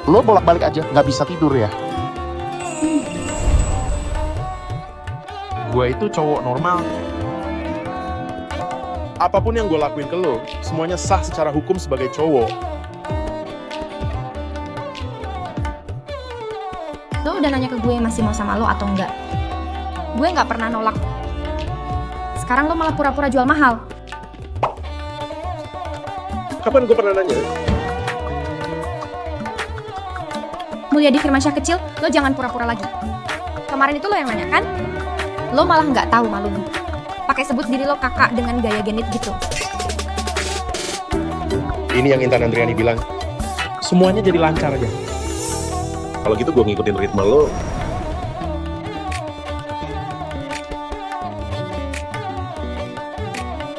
Lo bolak-balik aja, nggak bisa tidur ya? Gue itu cowok normal. Apapun yang gue lakuin ke lo, semuanya sah secara hukum sebagai cowok. Lo udah nanya ke gue masih mau sama lo atau enggak? Gue nggak pernah nolak. Sekarang lo malah pura-pura jual mahal. Kapan gue pernah nanya? Mulyadi Firmansyah kecil, lo jangan pura-pura lagi. Kemarin itu lo yang nanya kan? Lo malah nggak tahu malu. Pakai sebut diri lo kakak dengan gaya genit gitu. Ini yang Intan Andriani bilang, semuanya jadi lancar aja. Kalau gitu gue ngikutin ritme lo.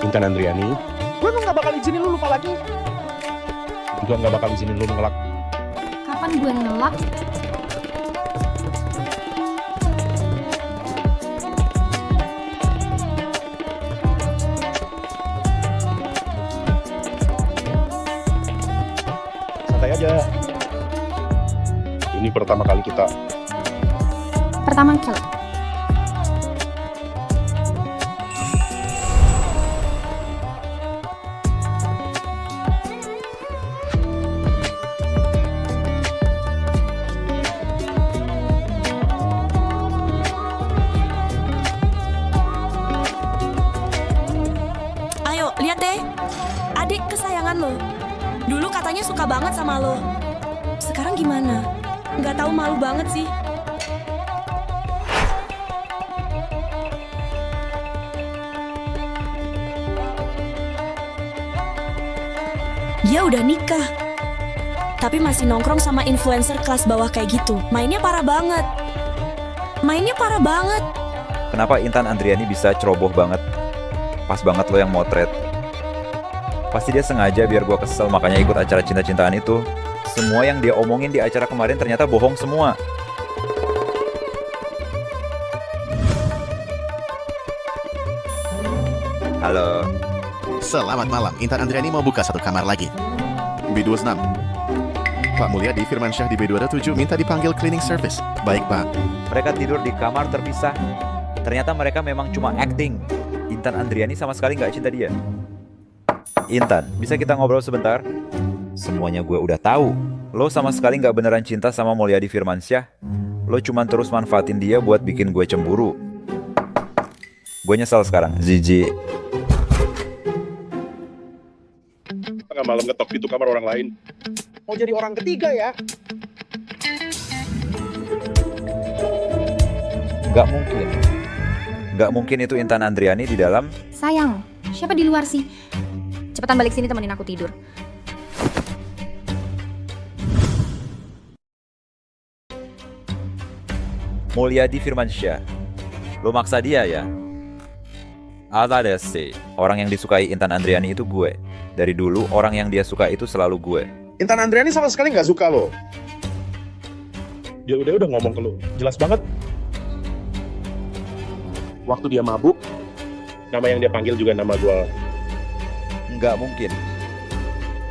Intan Andriani, gue nggak bakal izinin lo lupa lagi. Juga nggak bakal izinin lo ngelak. Kapan gue ngelak? Santai aja. Ini pertama kali kita. Pertama kali. Lihat deh, adik kesayangan lo. Dulu katanya suka banget sama lo. Sekarang gimana? Nggak tahu, malu banget sih. Dia udah nikah, tapi masih nongkrong sama influencer kelas bawah kayak gitu. Mainnya parah banget. Kenapa Intan Andriani bisa ceroboh banget? Pas banget lo yang motret. Pasti dia sengaja biar gue kesel, makanya ikut acara cinta-cintaan itu. Semua yang dia omongin di acara kemarin ternyata bohong semua. Halo. Selamat malam, Intan Andriani mau buka satu kamar lagi. B26. Pak Mulyadi Firmansyah di B207 minta dipanggil cleaning service. Baik, Pak. Mereka tidur di kamar terpisah. Ternyata mereka memang cuma acting. Intan Andriani sama sekali nggak cinta dia. Intan, bisa kita ngobrol sebentar? Semuanya gue udah tahu. Lo sama sekali nggak beneran cinta sama Mulyadi Firmansyah. Lo cuma terus manfaatin dia buat bikin gue cemburu. Gue nyesel sekarang, Zizi. Tengah malam ngetok pintu kamar orang lain. Mau jadi orang ketiga ya? Nggak mungkin. Nggak mungkin itu Intan Andriani di dalam. Sayang, siapa di luar sih? Cepetan balik sini temenin aku tidur. Mulyadi Firmansyah. Lo maksa dia ya? Ala desi, orang yang disukai Intan Andriani itu gue. Dari dulu orang yang dia suka itu selalu gue. Intan Andriani sama sekali nggak suka lo. Dia udah ngomong ke lo, jelas banget. Waktu dia mabuk, nama yang dia panggil juga nama gue. Nggak mungkin.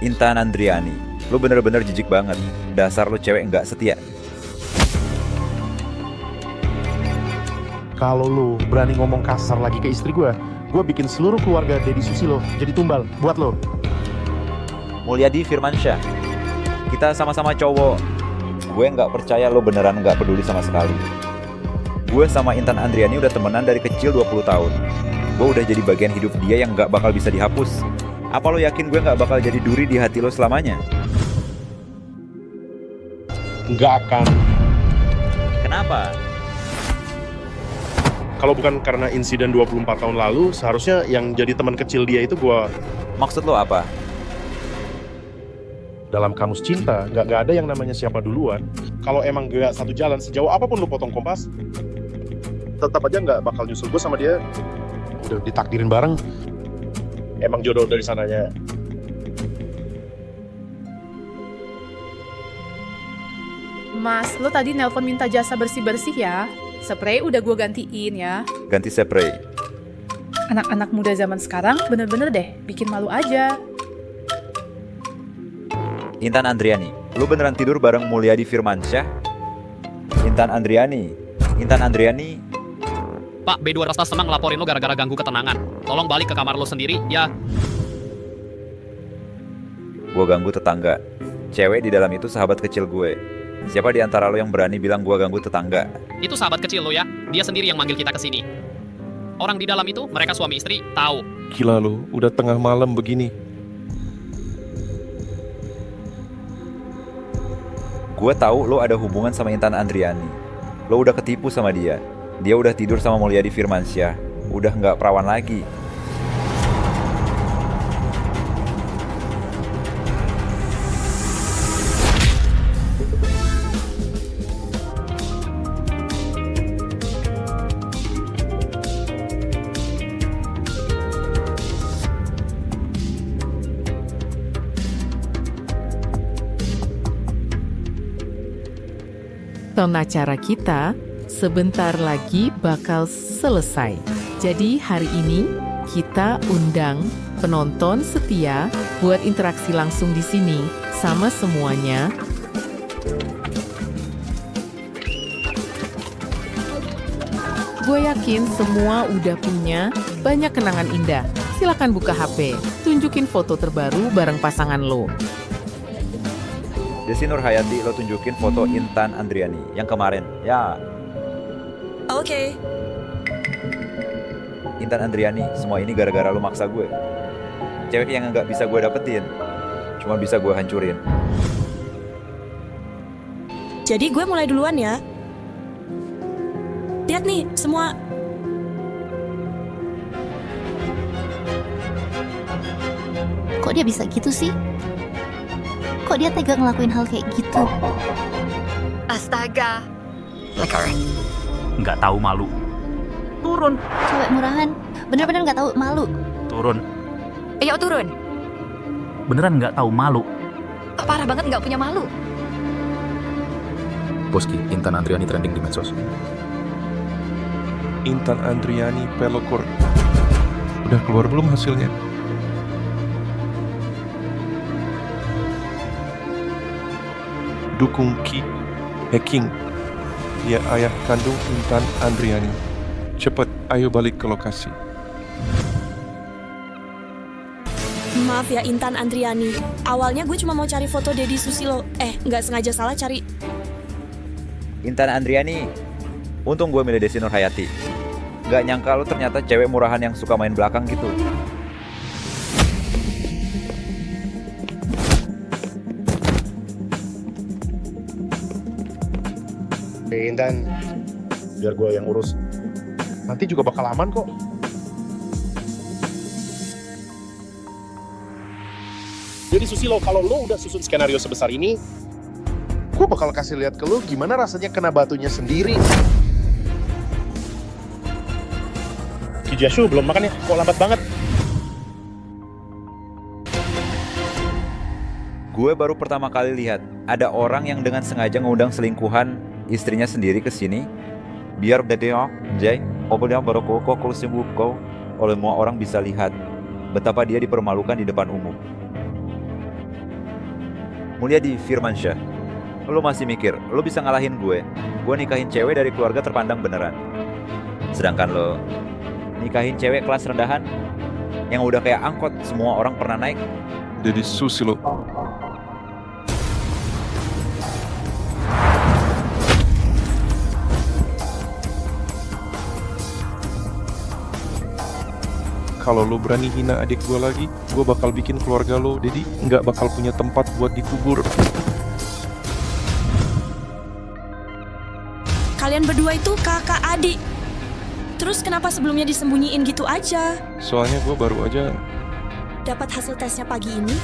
Intan Andriani, lo bener-bener jijik banget. Dasar lo cewek nggak setia. Kalau lu berani ngomong kasar lagi ke istri gue bikin seluruh keluarga Deddy Susilo jadi tumbal buat lo. Mulyadi Firmansyah, kita sama-sama cowok. Gue nggak percaya lo beneran nggak peduli sama sekali. Gue sama Intan Andriani udah temenan dari kecil 20 tahun. Gue udah jadi bagian hidup dia yang nggak bakal bisa dihapus. Apa lo yakin gue nggak bakal jadi duri di hati lo selamanya? Nggak akan. Kenapa? Kalau bukan karena insiden 24 tahun lalu, seharusnya yang jadi teman kecil dia itu gua. Maksud lo apa? Dalam kamus cinta, nggak ada yang namanya siapa duluan. Kalau emang gak satu jalan, sejauh apapun lu potong kompas, tetap aja nggak bakal nyusul gue sama dia. Udah ditakdirin bareng. Emang jodoh dari sananya. Mas, lo tadi nelpon minta jasa bersih-bersih ya? Spray udah gue gantiin ya. Ganti spray. Anak-anak muda zaman sekarang bener-bener deh bikin malu aja. Intan Andriani, lu beneran tidur bareng Mulyadi Firmansyah? Intan Andriani. Pak, B2 Rasta Semang ngelaporin lo gara-gara ganggu ketenangan. Tolong balik ke kamar lo sendiri, ya. Gue ganggu tetangga. Cewek di dalam itu sahabat kecil gue. Siapa di antara lo yang berani bilang gue ganggu tetangga? Itu sahabat kecil lo ya, dia sendiri yang manggil kita ke sini. Orang di dalam itu, mereka suami istri, tahu. Gila lo, udah tengah malam begini. Gue tahu lo ada hubungan sama Intan Andriani. Lo udah ketipu sama dia. Dia udah tidur sama Mulyadi Firmansyah. Udah nggak perawan lagi. Tonton acara kita sebentar lagi bakal selesai. Jadi hari ini kita undang penonton setia buat interaksi langsung di sini sama semuanya. Gue yakin semua udah punya banyak kenangan indah. Silakan buka HP, tunjukin foto terbaru bareng pasangan lo. Desi Nurhayati, lo tunjukin foto Intan Andriani yang kemarin, ya. Oke. Intan Andriani, semua ini gara-gara lo maksa gue. Cewek yang nggak bisa gue dapetin, cuma bisa gue hancurin. Jadi gue mulai duluan ya. Lihat nih, semua. Kok dia bisa gitu sih? Kok dia tega ngelakuin hal kayak gitu? Astaga. Leker. Nggak tahu malu. Turun. Cewek murahan, bener-bener nggak tahu malu. Turun. Ayo turun. Beneran nggak tahu malu. Parah banget nggak punya malu. Boski, Intan Andriani trending di medsos. Intan Andriani pelokor. Udah keluar belum hasilnya? Dukung Ki hacking. Dia ayah kandung Intan Andriani. Cepet, ayo balik ke lokasi. Maaf ya Intan Andriani. Awalnya gue cuma mau cari foto Deddy Susilo. Nggak sengaja salah cari. Intan Andriani, untung gue milih Desi Nurhayati. Nggak nyangka lo ternyata cewek murahan yang suka main belakang gitu. deh Intan, biar gue yang urus. Nanti juga bakal aman kok. Jadi Susilo, kalau lo udah susun skenario sebesar ini, gue bakal kasih lihat ke lo gimana rasanya kena batunya sendiri. Kijashu belum makan ya? Kok lambat banget? Gue baru pertama kali lihat ada orang yang dengan sengaja ngundang selingkuhan istrinya sendiri ke sini biar oleh semua orang bisa lihat betapa dia dipermalukan di depan umum. Mulyadi Firmansyah, lo masih mikir lo bisa ngalahin gue nikahin cewek dari keluarga terpandang beneran. Sedangkan lo nikahin cewek kelas rendahan yang udah kayak angkot semua orang pernah naik. Jadi Susilo. Kalau lo berani hina adik gue lagi, gue bakal bikin keluarga lo, Dedi, nggak bakal punya tempat buat dikubur. Kalian berdua itu kakak adik. Terus kenapa sebelumnya disembunyiin gitu aja? Soalnya gue baru aja Dapat hasil tesnya pagi ini?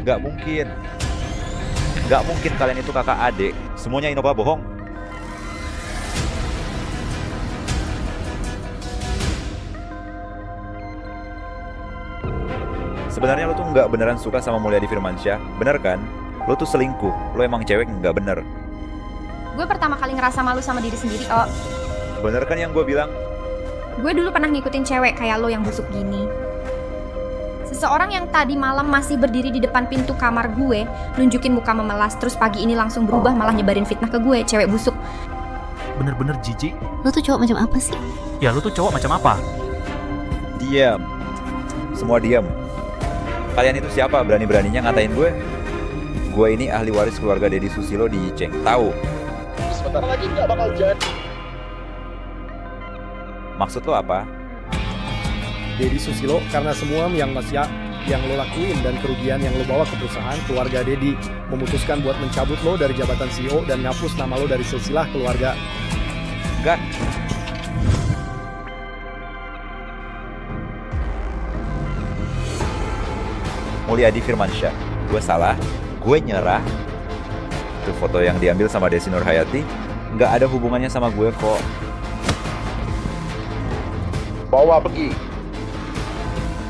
Nggak mungkin. Nggak mungkin kalian itu kakak adik. Semuanya Innova bohong. Sebenarnya lo tuh nggak beneran suka sama Mulyadi Firmansyah, bener kan? Lo tuh selingkuh, lo emang cewek nggak bener. Gue pertama kali ngerasa malu sama diri sendiri, Oh. Bener kan yang gue bilang? Gue dulu pernah ngikutin cewek kayak lo yang busuk gini. Seseorang yang tadi malam masih berdiri di depan pintu kamar gue, nunjukin muka memelas, terus pagi ini langsung berubah malah nyebarin fitnah ke gue, cewek busuk. Bener-bener jijik. Lo tuh cowok macam apa sih? Ya lu tuh cowok macam apa? Diam. Semua diam. Kalian itu siapa berani-beraninya ngatain gue? Gue ini ahli waris keluarga Deddy Susilo di Yiceng. Tahu? Sebentar lagi nggak bakal jadi. Maksud lo apa? Deddy Susilo, karena semua yang lo lakuin dan kerugian yang lo bawa ke perusahaan, keluarga Deddy memutuskan buat mencabut lo dari jabatan CEO dan ngapus nama lo dari silsilah keluarga. Enggak. Mulyadi Firmansyah, gue salah, gue nyerah. Itu foto yang diambil sama Desi Nurhayati nggak ada hubungannya sama gue kok. Bawa pergi.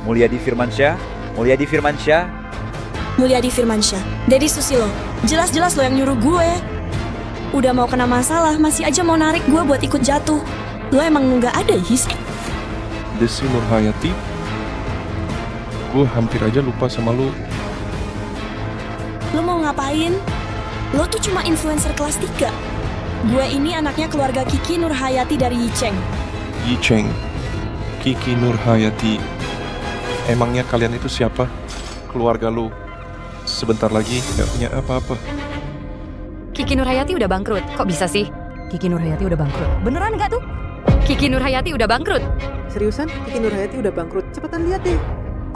Mulyadi Firmansyah, Mulyadi Firmansyah. Mulyadi Firmansyah, Deddy Susilo. Jelas-jelas lo yang nyuruh gue. Udah mau kena masalah, masih aja mau narik gue buat ikut jatuh. Lo emang nggak ada, His? Desi Nurhayati, gue hampir aja lupa sama lo. Lo mau ngapain? Lo tuh cuma influencer kelas 3. Gue ini anaknya keluarga Kiki Nurhayati dari Yiceng. Yiceng, Kiki Nurhayati. Emangnya kalian itu siapa? Keluarga lo. Sebentar lagi gak punya apa-apa. Kiki Nurhayati udah bangkrut. Kok bisa sih? Kiki Nurhayati udah bangkrut. Beneran nggak tuh? Kiki Nurhayati udah bangkrut. Seriusan? Kiki Nurhayati udah bangkrut. Cepetan lihat deh.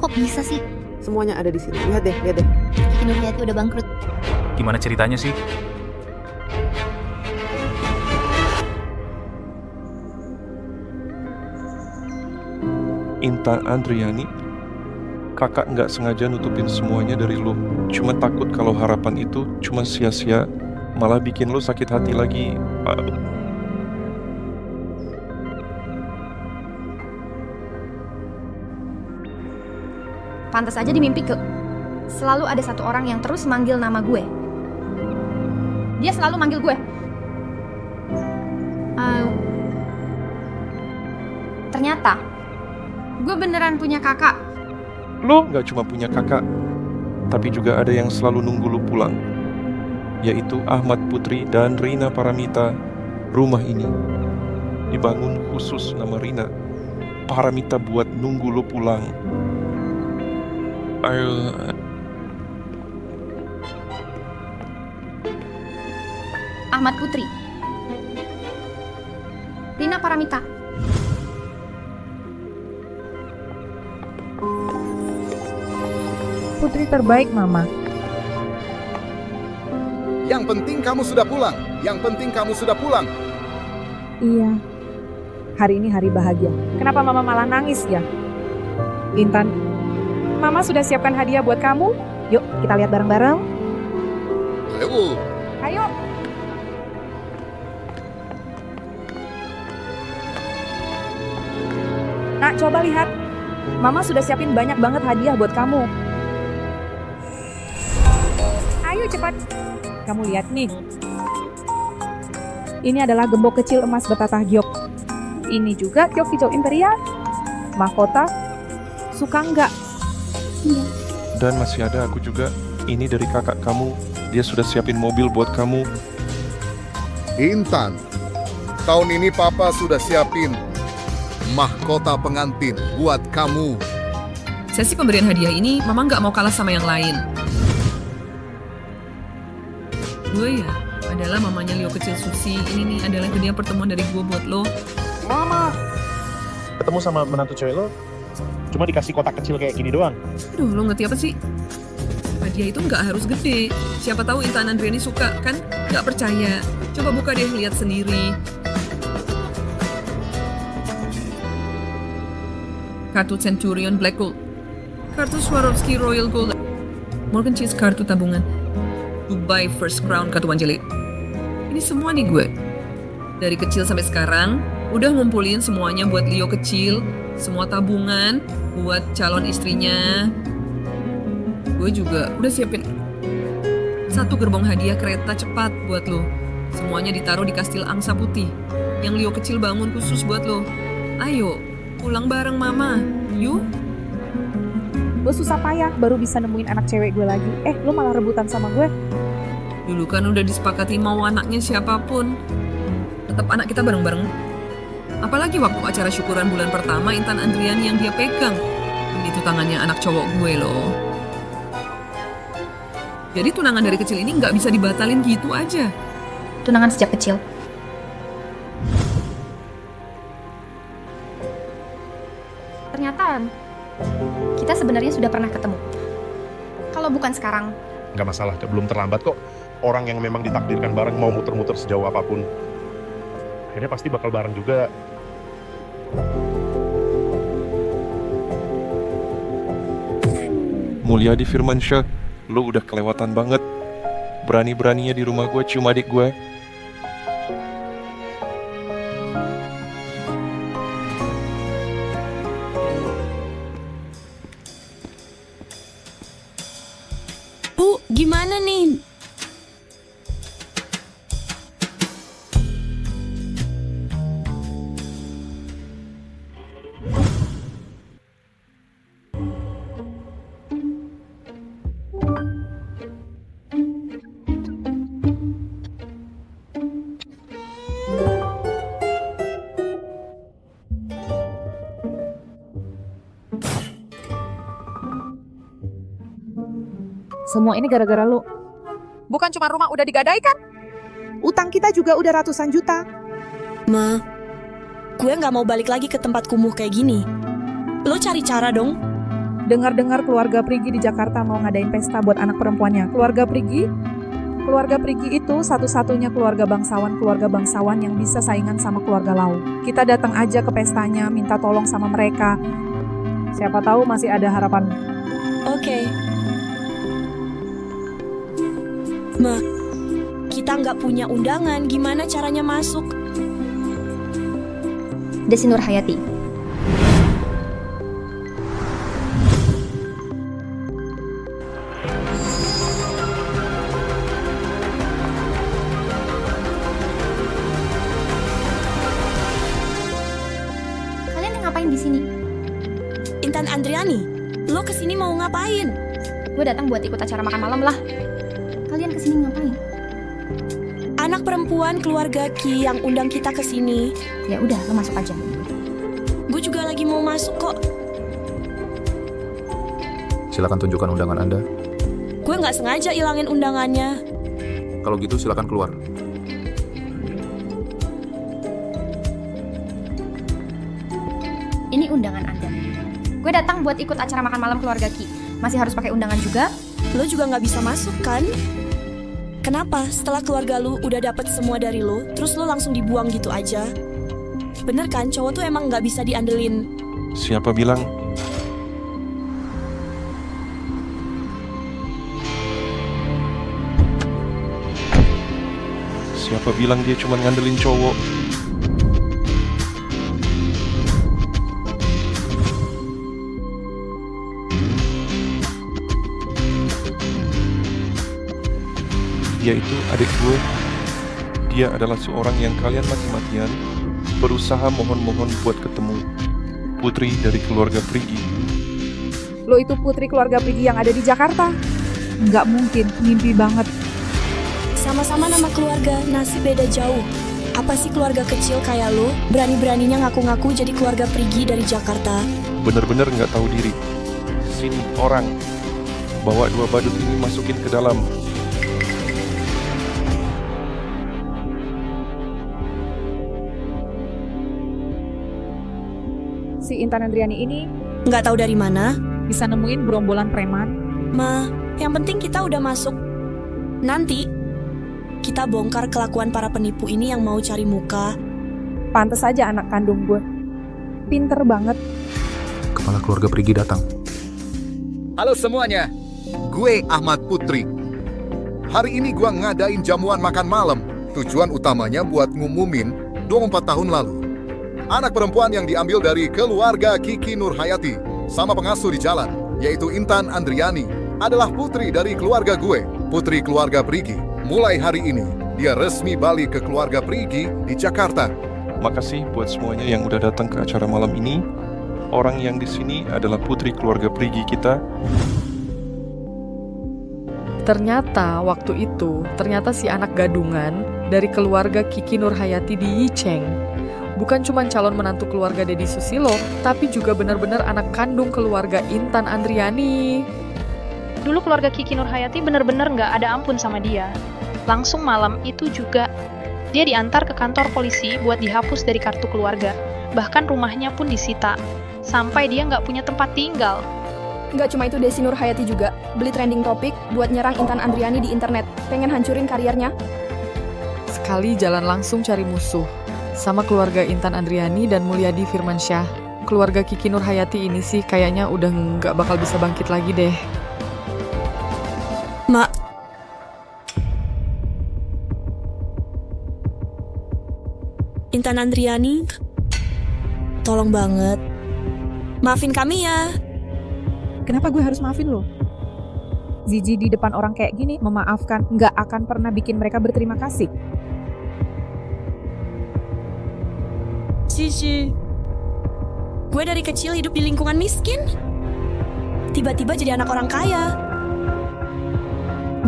Kok bisa sih? Semuanya ada di sini. Lihat deh, lihat deh. Kiki Nurhayati udah bangkrut. Gimana ceritanya sih? Intan Andriani, kakak nggak sengaja nutupin semuanya dari lo. Cuma takut kalau harapan itu cuma sia-sia, malah bikin lo sakit hati lagi. Pantas aja di mimpiku selalu ada satu orang yang terus manggil nama gue. Dia selalu manggil gue. Ternyata gue beneran punya kakak. Lo nggak cuma punya kakak, tapi juga ada yang selalu nunggu lo pulang, yaitu Ahmad Putri dan Rina Paramita. Rumah ini dibangun khusus nama Rina Paramita buat nunggu lo pulang. Ayo. Ahmad Putri, Rina Paramita. Putri terbaik, Mama. Yang penting kamu sudah pulang. Yang penting kamu sudah pulang. Iya. Hari ini hari bahagia. Kenapa Mama malah nangis ya? Intan, Mama sudah siapkan hadiah buat kamu. Yuk, kita lihat bareng-bareng. Ayo. Ayo. Nak, coba lihat. Mama sudah siapin banyak banget hadiah buat kamu. Ayo cepat. Kamu lihat nih. Ini adalah gembok kecil emas bertatah giok. Ini juga giok hijau imperial. Mahkota. Suka nggak? Iya. Dan masih ada aku juga. Ini dari kakak kamu. Dia sudah siapin mobil buat kamu. Intan, tahun ini Papa sudah siapin mahkota pengantin buat kamu. Sesi pemberian hadiah ini, Mama nggak mau kalah sama yang lain. Gue ya, adalah mamanya Leo kecil Susi. Ini nih adalah hadiah pertemuan dari gue buat lo. Mama! Ketemu sama menantu cewek lo, cuma dikasih kotak kecil kayak gini doang. Aduh, lo ngerti apa sih? Hadiah itu nggak harus gede. Siapa tahu Intan Andriani suka, kan? Nggak percaya. Coba buka deh, lihat sendiri. Kartu Centurion Black Gold, kartu Swarovski Royal Gold, Morgan Chase kartu tabungan, Dubai First Crown kartu Wanjeli. Ini semua nih gue. Dari kecil sampai sekarang, udah ngumpulin semuanya buat Leo kecil, semua tabungan buat calon istrinya. Gue juga udah siapin 1 gerbong hadiah kereta cepat buat lo. Semuanya ditaruh di kastil angsa putih yang Leo kecil bangun khusus buat lo. Ayo, pulang bareng Mama, yuk. Gue susah payah baru bisa nemuin anak cewek gue lagi. Lo malah rebutan sama gue. Dulu kan udah disepakati mau anaknya siapapun. Tetap anak kita bareng-bareng. Apalagi waktu acara syukuran bulan pertama Intan Andriani yang dia pegang. Itu tangannya anak cowok gue loh. Jadi tunangan dari kecil ini nggak bisa dibatalin gitu aja. Tunangan sejak kecil. Ternyata kita sebenarnya sudah pernah ketemu. Kalau bukan sekarang. Nggak masalah, belum terlambat kok. Orang yang memang ditakdirkan bareng mau muter-muter sejauh apapun, akhirnya pasti bakal bareng juga. Mulyadi Firmansyah, lo udah kelewatan banget. Berani-beraninya di rumah gue cium adik gue. Bu, gimana nih? Semua ini gara-gara lo. Bukan cuma rumah udah digadaikan. Utang kita juga udah ratusan juta. Ma, gue nggak mau balik lagi ke tempat kumuh kayak gini. Lo cari cara dong. Dengar-dengar keluarga Prigi di Jakarta mau ngadain pesta buat anak perempuannya. Keluarga Prigi itu satu-satunya keluarga bangsawan yang bisa saingan sama keluarga Lau. Kita datang aja ke pestanya, minta tolong sama mereka. Siapa tahu masih ada harapan. Oke. Ma, kita nggak punya undangan, gimana caranya masuk? Desi Nurhayati. Kalian ngapain di sini? Intan Andriani, lo kesini mau ngapain? Gue datang buat ikut acara makan malam lah. Kalian kesini ngapain? Anak perempuan keluarga Ki yang undang kita kesini. Ya udah, lo masuk aja. Gue juga lagi mau masuk kok. Silakan tunjukkan undangan Anda. Gue nggak sengaja ilangin undangannya. Kalau gitu silakan keluar. Ini undangan Anda. Gue datang buat ikut acara makan malam keluarga Ki. Masih harus pakai undangan juga? Lo juga nggak bisa masuk kan? Kenapa setelah keluarga lu udah dapet semua dari lu, terus lu langsung dibuang gitu aja? Bener kan, cowok tuh emang nggak bisa diandelin. Siapa bilang? Siapa bilang dia cuma ngandelin cowok? Dia itu adik gue. Dia adalah seorang yang kalian mati-matian berusaha mohon-mohon buat ketemu. Putri dari keluarga Prigi. Lo itu putri keluarga Prigi yang ada di Jakarta? Nggak mungkin, mimpi banget. Sama-sama nama keluarga, nasib beda jauh. Apa sih keluarga kecil kayak lo berani-beraninya ngaku-ngaku jadi keluarga Prigi dari Jakarta? Bener-bener nggak tahu diri. Sini orang bawa 2 badut ini masukin ke dalam. Si Intan Andriani ini nggak tahu dari mana bisa nemuin gerombolan preman. Ma, yang penting kita udah masuk. Nanti kita bongkar kelakuan para penipu ini yang mau cari muka. Pantes aja anak kandung gue. Pinter banget. Kepala keluarga Prigi datang. Halo semuanya, gue Ahmad Putri. Hari ini gue ngadain jamuan makan malam. Tujuan utamanya buat ngumumin 24 tahun lalu anak perempuan yang diambil dari keluarga Kiki Nurhayati sama pengasuh di jalan, yaitu Intan Andriani, adalah putri dari keluarga gue, putri keluarga Prigi. Mulai hari ini, dia resmi balik ke keluarga Prigi di Jakarta. Makasih buat semuanya yang udah datang ke acara malam ini. Orang yang di sini adalah putri keluarga Prigi kita. Ternyata waktu itu, si anak gadungan dari keluarga Kiki Nurhayati di Yicheng bukan cuma calon menantu keluarga Deddy Susilo, tapi juga benar-benar anak kandung keluarga Intan Andriani. Dulu keluarga Kiki Nurhayati benar-benar nggak ada ampun sama dia. Langsung malam itu juga, dia diantar ke kantor polisi buat dihapus dari kartu keluarga. Bahkan rumahnya pun disita, sampai dia nggak punya tempat tinggal. Nggak cuma itu, Desi Nurhayati juga beli trending topik buat nyerang Intan Andriani di internet, pengen hancurin karirnya. Sekali jalan langsung cari musuh sama keluarga Intan Andriani dan Mulyadi Firmansyah. Keluarga Kiki Nurhayati ini sih kayaknya udah nggak bakal bisa bangkit lagi deh. Mak, Intan Andriani, tolong banget, maafin kami ya. Kenapa gue harus maafin lo? Zizi di depan orang kayak gini memaafkan nggak akan pernah bikin mereka berterima kasih. Cici, gue dari kecil hidup di lingkungan miskin. Tiba-tiba jadi anak orang kaya.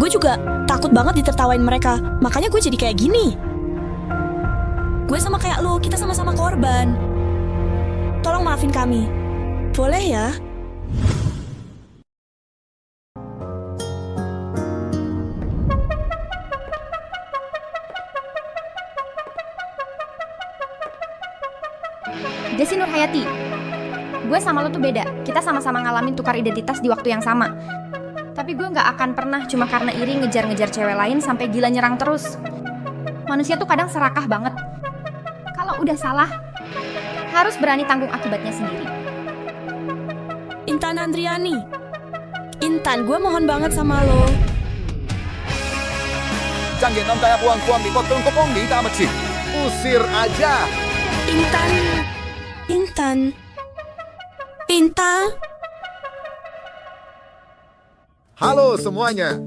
Gue juga takut banget ditertawain mereka, makanya gue jadi kayak gini. Gue sama kayak lo, kita sama-sama korban. Tolong maafin kami, boleh ya? Desi Nurhayati, gue sama lo tuh beda. Kita sama-sama ngalamin tukar identitas di waktu yang sama. Tapi gue gak akan pernah cuma karena iri ngejar-ngejar cewek lain sampai gila nyerang terus. Manusia tuh kadang serakah banget. Kalau udah salah, harus berani tanggung akibatnya sendiri. Intan Andriani, Intan, gue mohon banget sama lo. Jangan nonton buang-buang di potong kopong di tamat sih. Usir aja. Intan. Halo semuanya.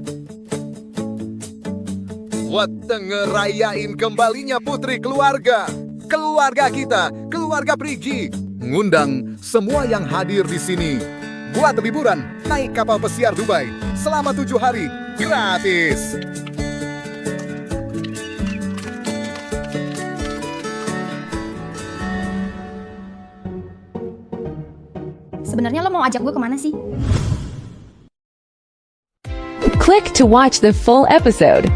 Buat ngerayain kembalinya putri keluarga kita, keluarga Prigi, ngundang semua yang hadir di sini buat liburan naik kapal pesiar Dubai selama 7 hari gratis. Sebenarnya lo mau ajak gue kemana sih? Click to watch the full episode.